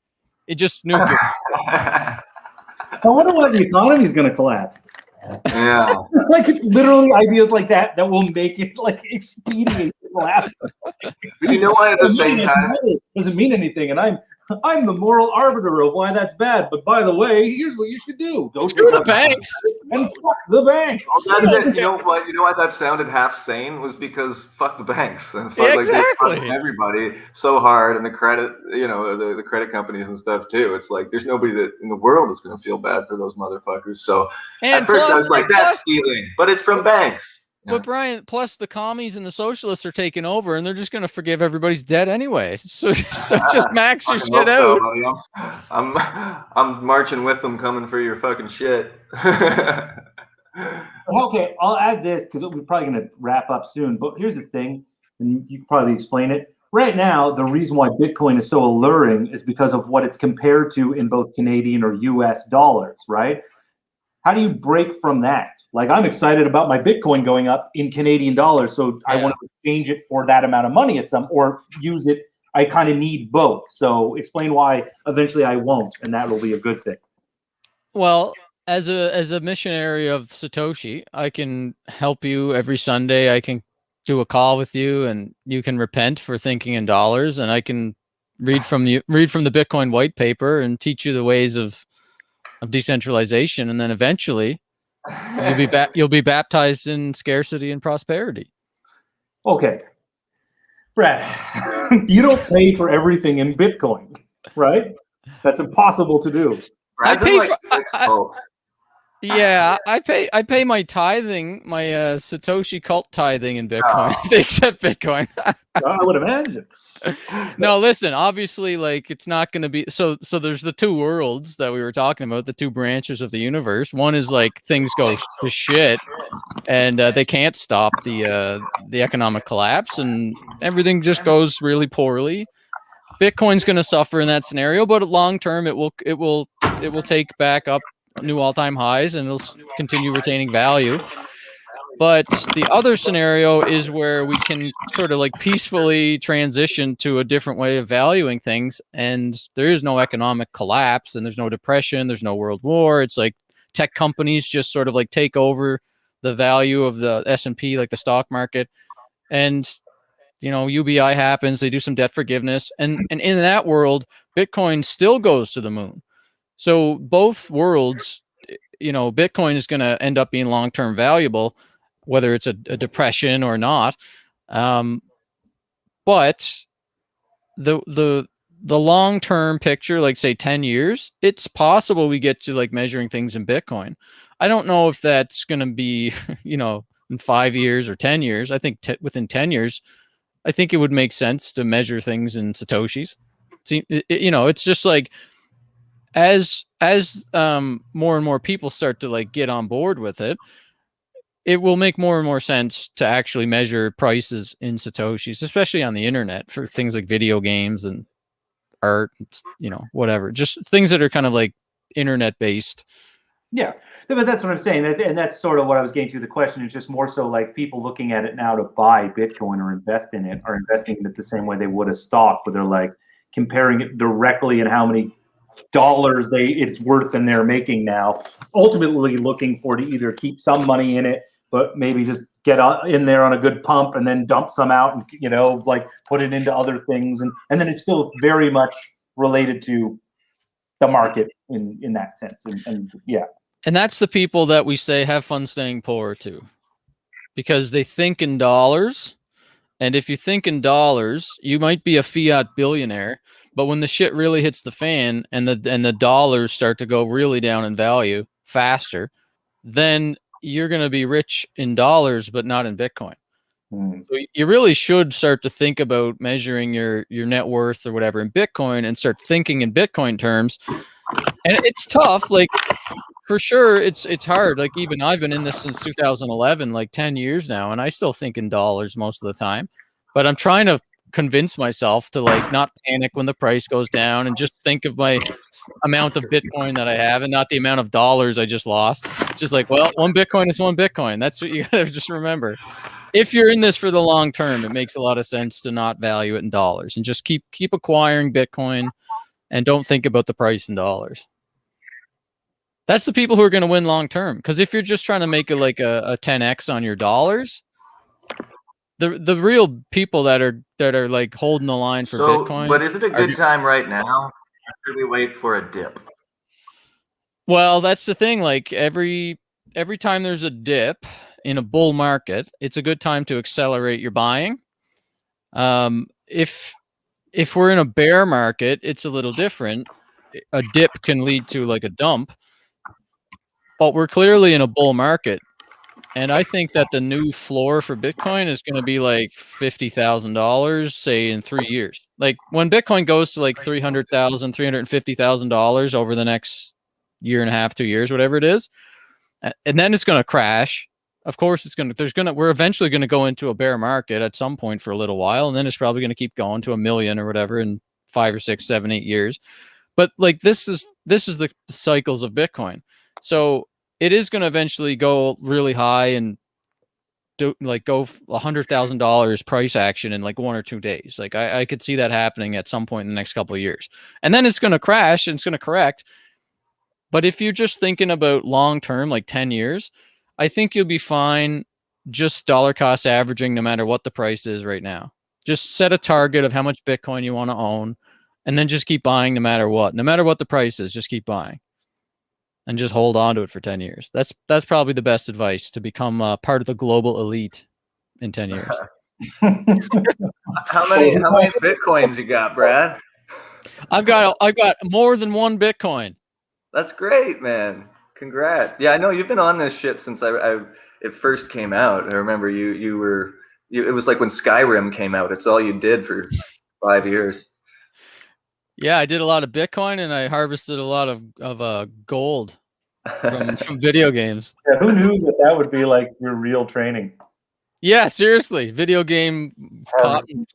B: It just nuke it.
D: I wonder what the economy is going to collapse.
A: Yeah.
D: Like it's literally ideas like that will make it like expedient collapse.
A: You know what? At the same time,
D: it doesn't mean anything, and I'm the moral arbiter of why that's bad. But by the way, here's what you should do: go
B: screw the banks
D: and fuck the bank.
A: Well, that's it. You know what? You know why that sounded half sane was because fuck the banks and fuck
B: exactly.
A: like everybody so hard, and the credit, the credit companies and stuff too. It's like there's nobody that in the world that's going to feel bad for those motherfuckers. So at first I was like, that's stealing, but it's from banks.
B: But Brian, plus the commies and the socialists are taking over, and they're just going to forgive everybody's debt anyway. So just max your shit out.
A: I'm marching with them, coming for your fucking shit.
D: Okay, I'll add this because we're probably going to wrap up soon. But here's the thing, and you can probably explain it. Right now, the reason why Bitcoin is so alluring is because of what it's compared to in both Canadian or US dollars, right? How do you break from that? Like, I'm excited about my Bitcoin going up in Canadian dollars, so I want to exchange it for that amount of money at some, or use it. I kind of need both. So explain why eventually I won't, and that will be a good thing.
B: Well, as a missionary of Satoshi, I can help you every Sunday. I can do a call with you, and you can repent for thinking in dollars, and I can read from the Bitcoin white paper and teach you the ways of decentralization, and then eventually you'll be baptized in scarcity and prosperity.
D: Okay, Brad, you don't pay for everything in Bitcoin, right? That's impossible to do.
B: I pay for yeah, I pay my tithing, my Satoshi cult tithing in Bitcoin. They accept Bitcoin.
D: I would imagine.
B: No, listen, obviously, like, it's not going to be so there's the two worlds that we were talking about, the two branches of the universe. One is like things go to shit and they can't stop the economic collapse, and everything just goes really poorly. Bitcoin's going to suffer in that scenario, but long term it will take back up new all-time highs, and it'll continue retaining value. But the other scenario is where we can sort of like peacefully transition to a different way of valuing things, and there is no economic collapse, and there's no depression, there's no world war. It's like tech companies just sort of like take over the value of the S&P, like the stock market, and UBI happens, they do some debt forgiveness, and in that world, Bitcoin still goes to the moon. So both worlds, Bitcoin is going to end up being long-term valuable, whether it's a depression or not. But the long-term picture, like say 10 years, it's possible we get to like measuring things in Bitcoin. I don't know if that's going to be, in 5 years or 10 years. I think within 10 years, I think it would make sense to measure things in Satoshis. See, it's just like as more and more people start to like get on board with it, it will make more and more sense to actually measure prices in Satoshis, especially on the internet for things like video games and art, whatever, just things that are kind of like internet based.
D: Yeah, but that's what I'm saying, and that's sort of what I was getting to. The question is just more so like people looking at it now to buy Bitcoin or invest in it, are investing in it the same way they would a stock, where they're like comparing it directly and how many dollars it's worth and they're making now. Ultimately, looking for to either keep some money in it, but maybe just get in there on a good pump and then dump some out and like put it into other things, and then it's still very much related to the market in that sense, and yeah.
B: And that's the people that we say have fun staying poor too, because they think in dollars. And if you think in dollars, you might be a fiat billionaire, but when the shit really hits the fan and the dollars start to go really down in value faster, then you're going to be rich in dollars, but not in Bitcoin. So you really should start to think about measuring your net worth or whatever in Bitcoin and start thinking in Bitcoin terms. And it's tough. Like, for sure, it's hard. Like, even I've been in this since 2011, like 10 years now, and I still think in dollars most of the time. But I'm trying to convince myself to like not panic when the price goes down and just think of my amount of Bitcoin that I have and not the amount of dollars I just lost. It's just like, well, one Bitcoin is one Bitcoin. That's what you gotta just remember. If you're in this for the long term, it makes a lot of sense to not value it in dollars and just keep acquiring Bitcoin and don't think about the price in dollars. That's the people who are going to win long term. Because if you're just trying to make a 10x on your dollars, the real people that are like holding the line for Bitcoin.
A: But is it a good time right now? Or should we wait for a dip?
B: Well, that's the thing. Like every time there's a dip in a bull market, it's a good time to accelerate your buying. If we're in a bear market, it's a little different. A dip can lead to like a dump. But we're clearly in a bull market. And I think that the new floor for Bitcoin is going to be like $50,000, say in 3 years. Like when Bitcoin goes to like $300,000, $350,000 over the next year and a half, 2 years, whatever it is, and then it's going to crash. Of course, we're eventually going to go into a bear market at some point for a little while, and then it's probably going to keep going to 1 million or whatever in 5 or 6, 7, 8 years. But like this is the cycles of Bitcoin. So it is going to eventually go really high and go $100,000 price action in like 1 or 2 days. Like I could see that happening at some point in the next couple of years, and then it's going to crash and it's going to correct. But if you're just thinking about long term, like 10 years, I think you'll be fine just dollar cost averaging no matter what the price is right now. Just set a target of how much Bitcoin you want to own, and then just keep buying no matter what. No matter what the price is, just keep buying. And just hold on to it for 10 years. That's probably the best advice to become part of the global elite in 10 years.
A: How many Bitcoins you got, Brad?
B: I've got more than one Bitcoin.
A: That's great, man. Congrats. Yeah, I know you've been on this shit since it first came out. I remember it was like when Skyrim came out. It's all you did for 5 years.
B: Yeah, I did a lot of Bitcoin and I harvested a lot of gold from video games.
D: Yeah, who knew that would be like your real training?
B: Yeah, seriously. Video game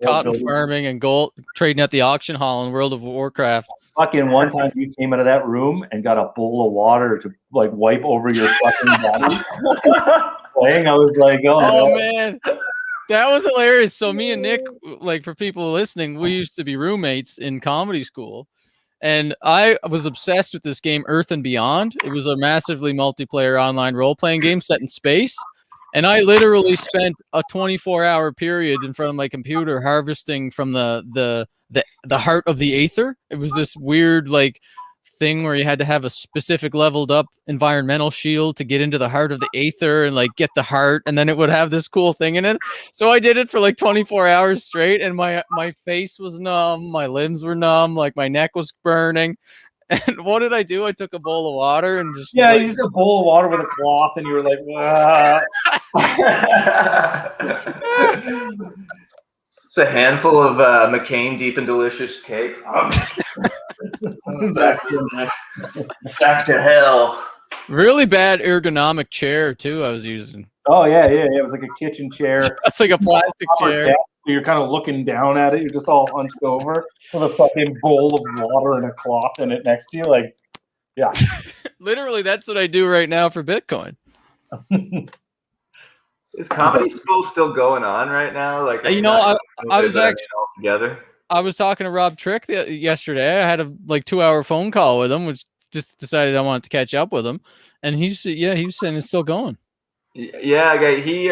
B: cotton farming and gold trading at the auction hall in World of Warcraft.
D: Fucking one time you came out of that room and got a bowl of water to like wipe over your fucking body. Playing, I was like, oh
B: man. That was hilarious. So me and Nick, like for people listening, we used to be roommates in comedy school. And I was obsessed with this game, Earth and Beyond. It was a massively multiplayer online role-playing game set in space. And I literally spent a 24-hour period in front of my computer harvesting from the heart of the aether. It was this weird like thing where you had to have a specific leveled up environmental shield to get into the heart of the Aether and like get the heart, and then it would have this cool thing in it. So I did it for like 24 hours straight, and my face was numb, my limbs were numb, like my neck was burning. And what did I do? I took a bowl of water and just
D: you used a bowl of water with a cloth, and you were like,
A: It's a handful of McCain deep and delicious cake. Back to hell.
B: Really bad ergonomic chair too I was using.
D: Oh yeah. It was like a kitchen chair.
B: It's like a plastic chair.
D: Desk, so you're kind of looking down at it. You're just all hunched over with a fucking bowl of water and a cloth in it next to you. Like, yeah.
B: Literally, that's what I do right now for Bitcoin.
A: Is Comedy School still going on right now? Like,
B: I was actually
A: all together.
B: I was talking to Rob Trick yesterday. I had a 2-hour phone call with him, which just decided I wanted to catch up with him, and he was saying it's still going.
A: Yeah, he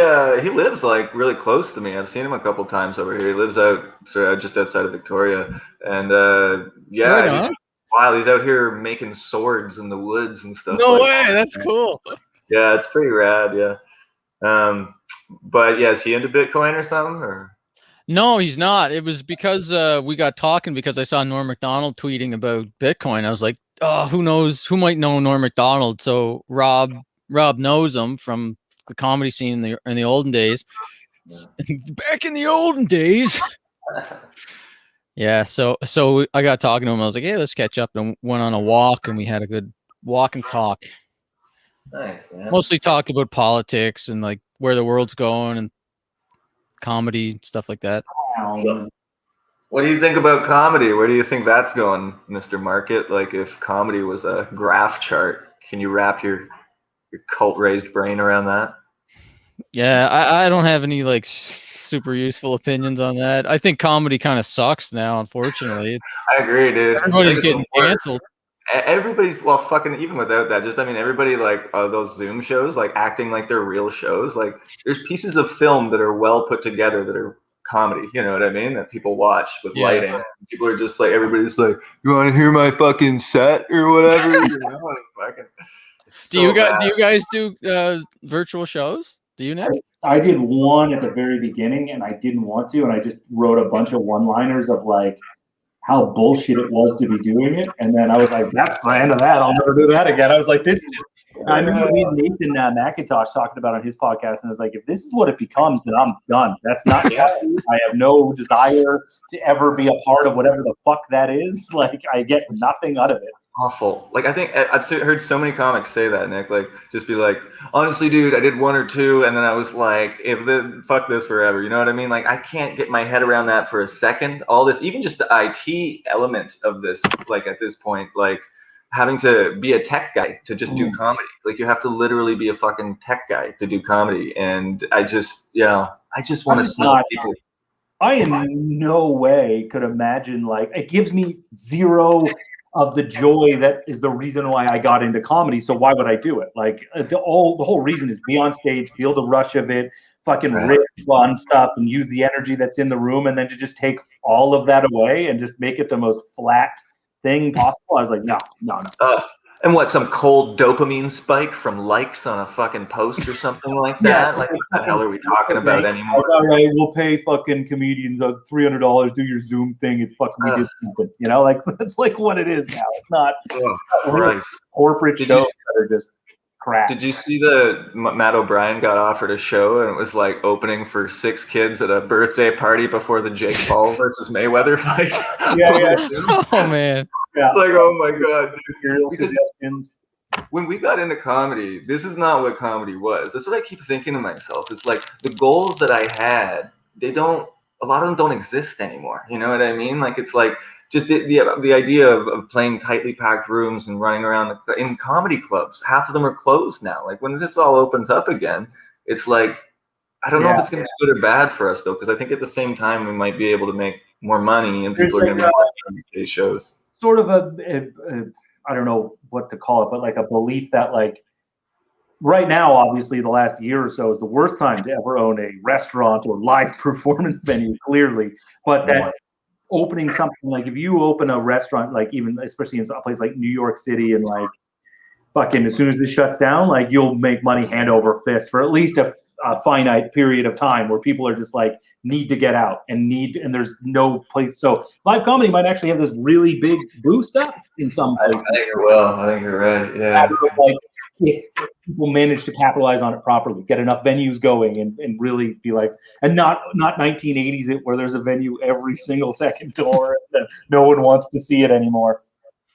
A: lives like really close to me. I've seen him a couple times over here. He lives just outside of Victoria, and
B: Right on.
A: Wow, he's out here making swords in the woods and stuff.
B: No
A: like
B: way,
A: that.
B: that's cool.
A: Yeah, it's pretty rad. Yeah, but yeah, is he into Bitcoin or something? Or
B: No, he's not. It was because we got talking because I saw Norm Macdonald tweeting about Bitcoin. I was like, oh, who knows? Who might know Norm Macdonald? So Rob knows him from the comedy scene in the olden days. Back in the olden days. Yeah, so I got talking to him. I was like, hey, let's catch up, and went on a walk, and we had a good walk and talk.
A: Nice, man.
B: Mostly talked about politics and like where the world's going and comedy, stuff like that.
A: So, what do you think about comedy? Where do you think that's going, Mr. Market? Like, if comedy was a graph chart, can you wrap your cult-raised brain around that?
B: Yeah, I don't have any like super useful opinions on that. I think comedy kind of sucks now, unfortunately.
A: I agree, dude.
B: Everybody's getting canceled.
A: Everybody's, well, fucking, even without that, just, I mean, everybody, like, those Zoom shows, like, acting like they're real shows. Like, there's pieces of film that are well put together that are comedy, you know what I mean? That people watch with lighting. People are just like, everybody's like, you want to hear my fucking set or whatever? You know,
B: do you guys do virtual shows? Do you, Nick?
D: I did one at the very beginning, and I didn't want to, and I just wrote a bunch of one-liners of like how bullshit it was to be doing it, and then I was like, that's the end of that. I'll never do that again. I was like, this is just. I remember Nathan McIntosh talking about on his podcast, and I was like, if this is what it becomes, then I'm done. That's not happening. I have no desire to ever be a part of whatever the fuck that is. Like, I get nothing out of it.
A: Awful. Like, I think I've heard so many comics say that, Nick. Like, just be like, honestly, dude, I did one or two, and then I was like, fuck this forever. You know what I mean? Like, I can't get my head around that for a second. All this, even just the IT element of this, like, at this point, like, having to be a tech guy to just do comedy. Like, you have to literally be a fucking tech guy to do comedy. And I just want to smell people.
D: I in no way could imagine, like, it gives me zero of the joy that is the reason why I got into comedy. So why would I do it? Like, the whole reason is be on stage, feel the rush of it, fucking rip on stuff, and use the energy that's in the room, and then to just take all of that away and just make it the most flat thing possible. I was like, no.
A: And what, some cold dopamine spike from likes on a fucking post or something like that? Like, what the hell are we talking about anymore?
D: Like, all right, we'll pay fucking comedians $300, do your Zoom thing. It's fucking, we did something. You know, like, that's like what it is now. It's not corporate shows that are just crap.
A: Did you see the Matt O'Brien got offered a show, and it was like opening for 6 kids at a birthday party before the Jake Paul versus Mayweather fight?
B: Yeah. Oh, man.
A: Yeah. It's like, oh my god, suggestions. When we got into comedy, this is not what comedy was. That's what I keep thinking to myself. It's like the goals that I had, a lot of them don't exist anymore. You know what I mean? Like, it's like just the idea of playing tightly packed rooms and running around in comedy clubs. Half of them are closed now. Like, when this all opens up again, it's like, I don't know if it's going to be good or bad for us, though, because I think at the same time we might be able to make more money and people are going to be watching these shows.
D: Sort of I don't know what to call it, but like a belief that, like, right now, obviously the last year or so is the worst time to ever own a restaurant or live performance venue, clearly. But that opening something like if you open a restaurant, like even especially in a place like New York City, and like fucking as soon as this shuts down, like you'll make money hand over fist for at least a finite period of time where people are just like need to get out and there's no place. So live comedy might actually have this really big boost up in some places.
A: I think it will. I think you're right. Yeah.
D: Like if people manage to capitalize on it properly, get enough venues going, and really be like, and not 1980s it where there's a venue every single second door and no one wants to see it anymore.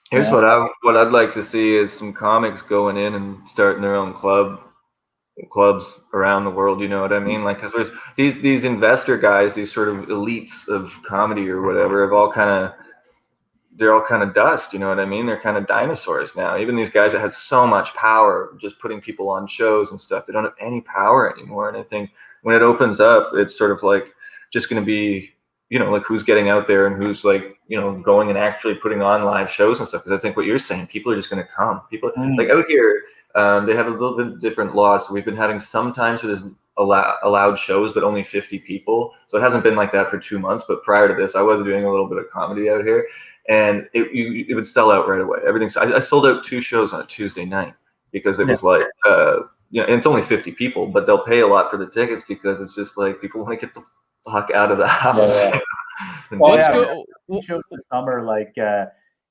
A: Here's what I'd like to see is some comics going in and starting their own clubs around the world. You know what I mean? Like, because there's these investor guys, these sort of elites of comedy or whatever, they're all kind of dust. You know what I mean? They're kind of dinosaurs now. Even these guys that had so much power, just putting people on shows and stuff, they don't have any power anymore. And I think when it opens up, it's sort of like just going to be, you know, like who's getting out there and who's like, you know, going and actually putting on live shows and stuff. Because I think what you're saying, people are just going to come. People like out here, they have a little bit different laws. So we've been having some times where there's allowed shows, but only 50 people. So it hasn't been like that for 2 months. But prior to this, I was doing a little bit of comedy out here, and it would sell out right away. Everything. I sold out 2 shows on a Tuesday night because it was like, you know, and it's only 50 people, but they'll pay a lot for the tickets because it's just like people want to get the fuck out of the house.
B: Let's go.
D: Shows this summer, like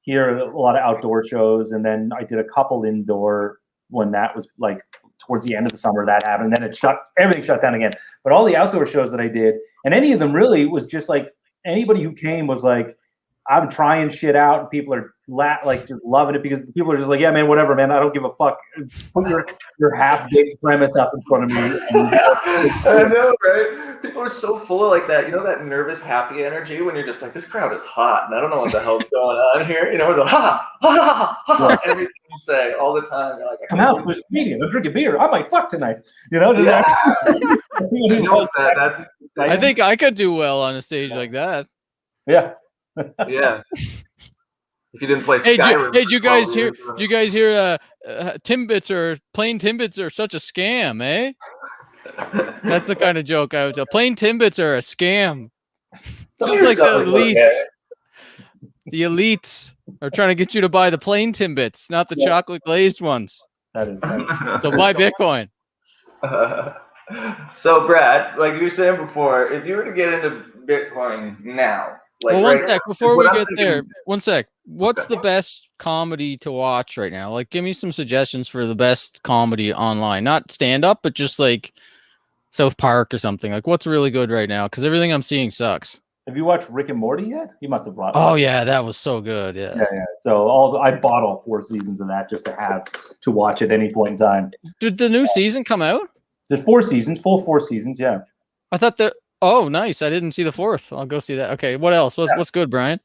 D: here, a lot of outdoor shows, and then I did a couple indoor when that was like towards the end of the summer that happened. And then everything shut down again. But all the outdoor shows that I did, and any of them really was just like anybody who came was like, I'm trying shit out, and people are like just loving it because people are just like, yeah, man, whatever, man, I don't give a fuck. Put your half-baked premise up in front of me.
A: I know, right? People are so full of like that, you know, that nervous, happy energy when you're just like, this crowd is hot, and I don't know what the hell's going on here. You know, we're like, ha, ha, ha, ha, everything you say all the time. You're like,
D: I'm out with comedian. I'm drinking beer. I might fuck tonight. You know,
B: I think I could do well on a stage like that.
D: Yeah.
A: Yeah. If you didn't play
B: Skyrim, did you guys hear? You guys hear? Timbits or plain Timbits are such a scam, eh? That's the kind of joke I would tell. Plain Timbits are a scam, just like the elites. The elites are trying to get you to buy the plain Timbits, not the chocolate glazed ones.
D: That is nice.
B: So buy Bitcoin.
A: So Brad, like you were saying before, if you were to get into Bitcoin now. Like
B: well, one sec before we get there. One sec. What's the best comedy to watch right now? Like, give me some suggestions for the best comedy online. Not stand up, but just like South Park or something. Like, what's really good right now? Because everything I'm seeing sucks.
D: Have you watched Rick and Morty yet? You must have watched.
B: Oh yeah, that was so good. Yeah.
D: So I bought all 4 seasons of that just to have to watch at any point in time.
B: Did the new season come out?
D: There's 4 seasons, full 4 seasons. Yeah.
B: I thought that. Oh, nice. I didn't see the 4th. I'll go see that. Okay. What else? What's good, Brian?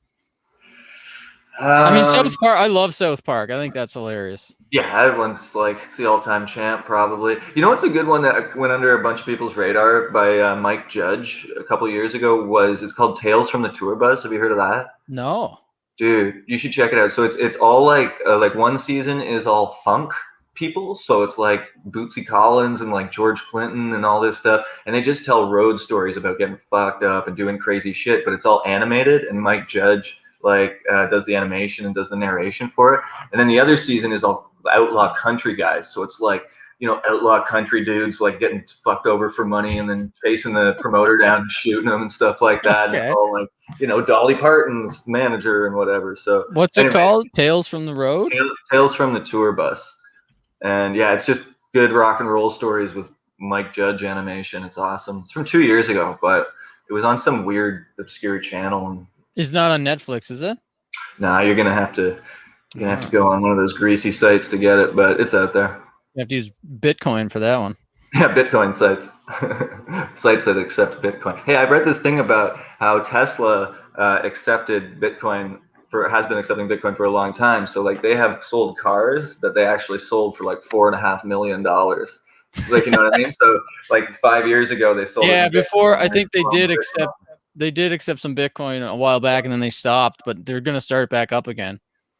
B: I mean, South Park. I love South Park. I think that's hilarious.
A: Yeah, that one's like it's the all-time champ, probably. You know what's a good one that went under a bunch of people's radar by Mike Judge a couple years ago it's called Tales from the Tour Bus. Have you heard of that?
B: No.
A: Dude, you should check it out. So it's all like one season is all funk people, so it's like Bootsy Collins and like George Clinton and all this stuff, and they just tell road stories about getting fucked up and doing crazy shit, but it's all animated, and Mike Judge does the animation and does the narration for it. And then the other season is all outlaw country guys, so it's like, you know, outlaw country dudes like getting fucked over for money and then chasing the promoter down and shooting them and stuff like that. Okay. And it's all like, you know, Dolly Parton's manager and whatever. So
B: what's it called? Tales from the Road?
A: Tales from the Tour Bus. And yeah, it's just good rock and roll stories with Mike Judge animation. It's awesome. It's from 2 years ago, but it was on some weird obscure channel.
B: It's not on Netflix, is it?
A: Nah, you're gonna have to go on one of those greasy sites to get it, but it's out there.
B: You have to use Bitcoin for that one.
A: Yeah, Bitcoin sites. Sites that accept Bitcoin. Hey, I've read this thing about how Tesla accepted Bitcoin has been accepting Bitcoin for a long time. So like they have sold cars that they actually sold for like $4.5 million. Like, you know what I mean? So like 5 years ago they sold.
B: Yeah, before I think they did accept some Bitcoin a while back, and then they stopped, but they're gonna start back up again.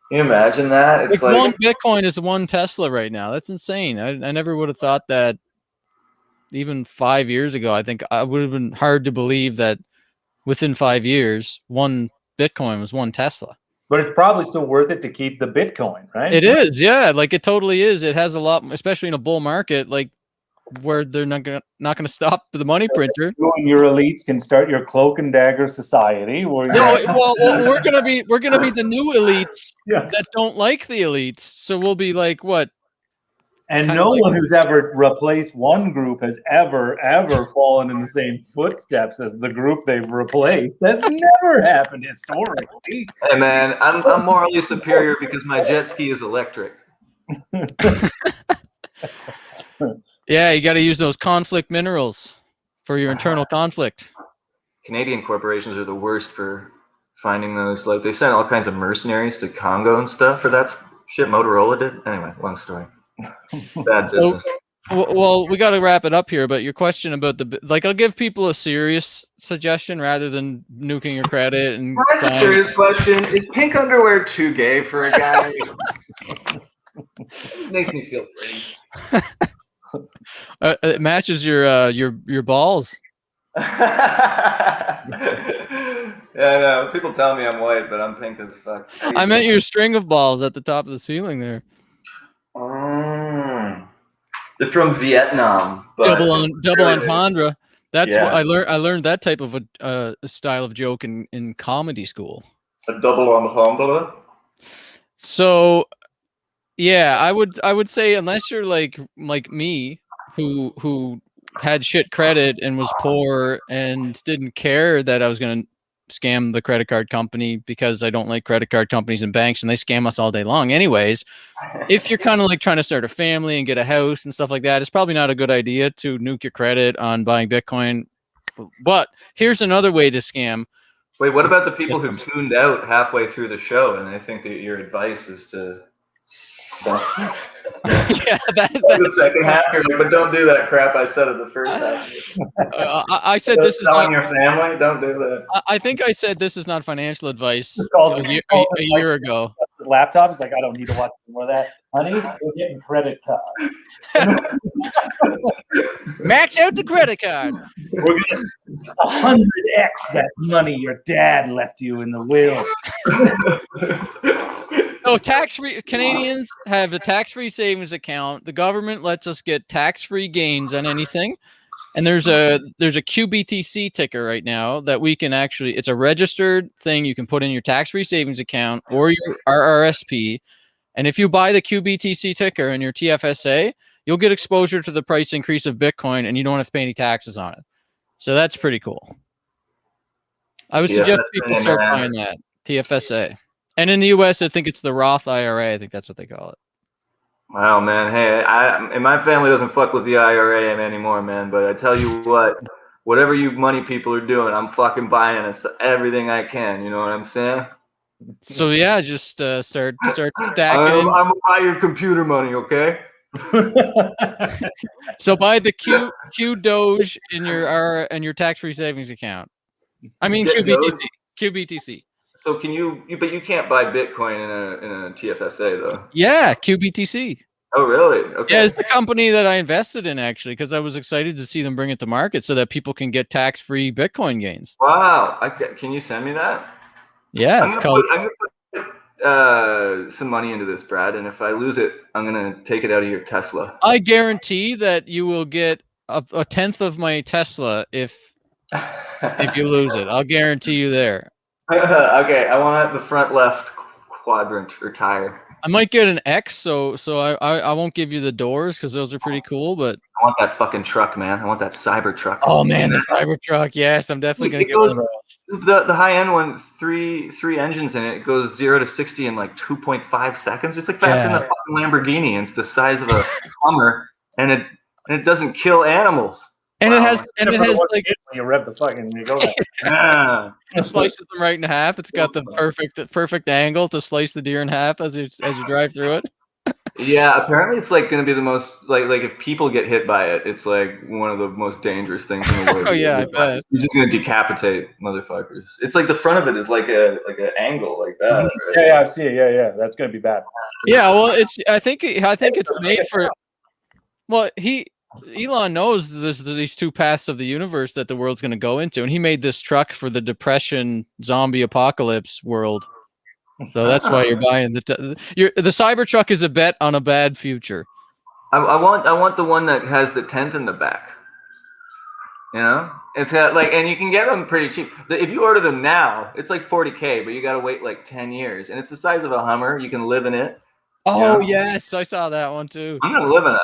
A: Can you imagine that? It's like
B: one Bitcoin is one Tesla right now. That's insane. I never would have thought that even 5 years ago. I think I would have been hard to believe that within 5 years, one Bitcoin was one Tesla.
D: But it's probably still worth it to keep the Bitcoin, right?
B: It is, yeah. Like it totally is. It has a lot, especially in a bull market, like where they're not gonna stop the money printer.
D: You and your elites can start your cloak and dagger society. Where
B: well, we're gonna be the new elites
D: Yeah.
B: that don't like the elites. So we'll be like what?
D: And
B: Kind
D: no
B: of like-
D: one who's ever replaced one group has ever fallen in the same footsteps as the group they've replaced. That's never happened historically.
A: Hey man, I'm morally superior because my jet ski is electric.
B: Yeah, you got to use those conflict minerals for your internal conflict.
A: Canadian corporations are the worst for finding those. Like they sent all kinds of mercenaries to Congo and stuff for that shit. Motorola did. Anyway, long story. Bad business.
B: Well, we got to wrap it up here. But your question about I'll give people a serious suggestion rather than nuking your credit. And
A: that's a serious question. Is pink underwear too gay for a guy? It makes me feel pretty.
B: It matches your balls.
A: Yeah, I know. People tell me I'm white, but I'm pink as fuck.
B: I meant your string of balls at the top of the ceiling there.
A: They're from Vietnam.
B: Double entendre. That's
A: Yeah.
B: what I learned. I learned that type of a style of joke in comedy school.
A: A double entendre.
B: So, yeah, I would say unless you're like me, who had shit credit and was poor and didn't care that I was going to scam the credit card company because I don't like credit card companies and banks and they scam us all day long anyways. If you're kind of like trying to start a family and get a house and stuff like that, it's probably not a good idea to nuke your credit on buying Bitcoin. But here's another way to scam.
A: Wait, what about the people who tuned out halfway through the show and they think that your advice is to
B: Yeah,
A: the second half, you're like, but don't do that crap I said at the first half.
B: I said this is not
A: your family. Don't do that.
B: I think I said this is not financial advice
D: a
B: year ago.
D: His laptop. He's like, I don't need to watch more of that. Honey, we're getting credit cards.
B: Max out the credit card.
D: We're gonna 100x that money your dad left you in the will.
B: No, tax-free Canadians have a tax-free savings account. The government lets us get tax-free gains on anything. And there's a QBTC ticker right now that we can actually, it's a registered thing you can put in your tax-free savings account or your RRSP. And if you buy the QBTC ticker and your TFSA, you'll get exposure to the price increase of Bitcoin and you don't have to pay any taxes on it. So that's pretty cool. I would suggest people start buying that TFSA. And in the US, I think it's the Roth IRA. I think that's what they call it.
A: Wow, man. Hey, and my family doesn't fuck with the IRA anymore, man. But I tell you what, whatever you money people are doing, I'm fucking buying it, everything I can. You know what I'm saying?
B: So yeah, just start stacking.
A: I'm gonna buy your computer money, okay?
B: So buy the Q Doge in your tax-free savings account. I mean QBTC.
A: So can but you can't buy Bitcoin in a TFSA though.
B: Yeah, QBTC.
A: Oh really? Okay.
B: Yeah, it's the company that I invested in actually because I was excited to see them bring it to market so that people can get tax-free Bitcoin gains.
A: Wow. Can you send me that?
B: Yeah,
A: I'm gonna put some money into this, Brad, and if I lose it, I'm gonna take it out of your Tesla.
B: I guarantee that you will get a tenth of my Tesla if you lose it. I'll guarantee you there.
A: Okay, I want the front left quadrant or tire.
B: I might get an X, so I won't give you the doors because those are pretty cool. But
A: I want that fucking truck, man. I want that cyber truck.
B: Oh man, the cyber truck. Yes, I'm definitely gonna get one of those.
A: The high end one, three engines in it. It goes 0 to 60 in like 2.5 seconds. It's like faster than a fucking Lamborghini. And it's the size of a Hummer, and it doesn't kill animals.
B: And it has like
D: you rev the fucking you go
B: it slices them right in half. It's got the perfect angle to slice the deer in half as you drive through it.
A: Yeah, apparently it's like going to be the most like if people get hit by it, it's like one of the most dangerous things in the world.
B: Oh yeah, I bet.
A: You're just going to decapitate motherfuckers. It's like the front of it is like an angle like that. Right?
D: Yeah, I see it. Yeah, that's going to be bad.
B: Yeah, well, I think it's made for. Well, Elon knows there's these two paths of the universe that the world's going to go into, and he made this truck for the depression zombie apocalypse world. So that's why you're buying the Cybertruck is a bet on a bad future.
A: I want the one that has the tent in the back. You know, it's got like, and you can get them pretty cheap. If you order them now, it's like $40K, but you got to wait like 10 years, and it's the size of a Hummer. You can live in it.
B: Oh yes, I saw that one too.
A: I'm gonna live in it.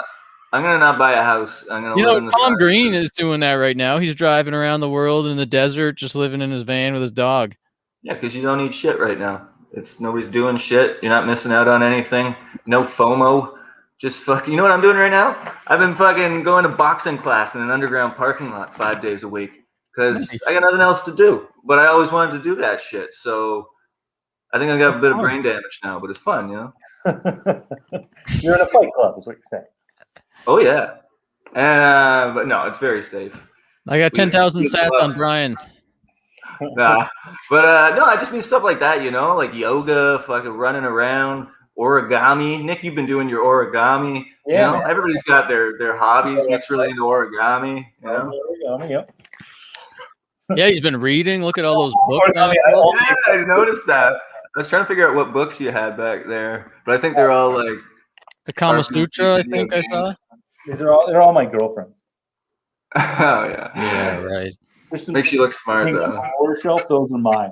A: I'm gonna not buy a house. I'm gonna live in the
B: Tom Green is doing that right now. He's driving around the world in the desert, just living in his van with his dog.
A: Yeah, because you don't need shit right now. Nobody's doing shit. You're not missing out on anything. No FOMO. Just fucking. You know what I'm doing right now? I've been fucking going to boxing class in an underground parking lot 5 days a week because I got nothing else to do. But I always wanted to do that shit. So I think I got a bit of brain damage now, but it's fun, you know.
C: You're in a fight club, is what you're saying.
A: Oh yeah, but no, it's very safe.
B: I got 10,000 sats on Brian.
A: Nah, but no, I just mean stuff like that, you know, like yoga, fucking running around, origami. Nick, you've been doing your origami.
C: Yeah,
A: you know, everybody's got their hobbies. Nick's really into origami. You know?
C: Origami, yep.
B: Yeah, he's been reading. Look at all those books.
A: I noticed that. I was trying to figure out what books you had back there, but I think they're all like
B: the Kama Sutra. I think I saw.
C: They're all my girlfriends.
A: Oh yeah.
B: Yeah, right.
A: Makes you look smart though.
C: On my shelf, those are mine.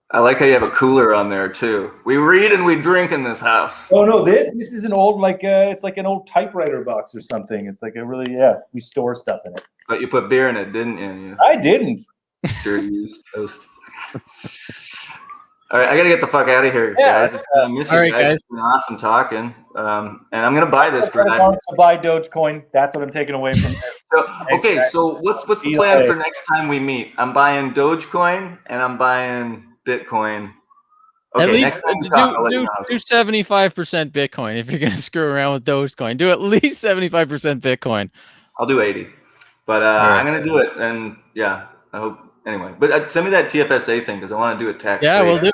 A: I like how you have a cooler on there too. We read and we drink in this house.
C: Oh no, this is an old it's like an old typewriter box or something. It's like a really we store stuff in it.
A: But you put beer in it, didn't you?
C: I didn't.
A: Sure you used toast. All right, I gotta get the fuck out of here, guys. It's been
B: all right, guys.
A: It's been awesome talking. And I'm gonna buy this for that.
C: To buy Dogecoin. That's what I'm taking away from this.
A: So what's the plan for next time we meet? I'm buying Dogecoin and I'm buying Bitcoin. Okay,
B: at least
A: next time we talk,
B: do 75% Bitcoin if you're gonna screw around with Dogecoin. Do at least 75% Bitcoin.
A: I'll do 80, but I'm gonna do it, and yeah, I hope. Anyway, but send me that TFSA thing because I want to do it tax.
B: Yeah, we'll do.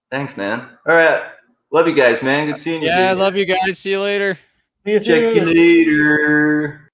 A: Thanks, man. All right, love you guys, man. Good seeing you.
B: Yeah, I love you guys. See you later.
C: See you
A: Check you later.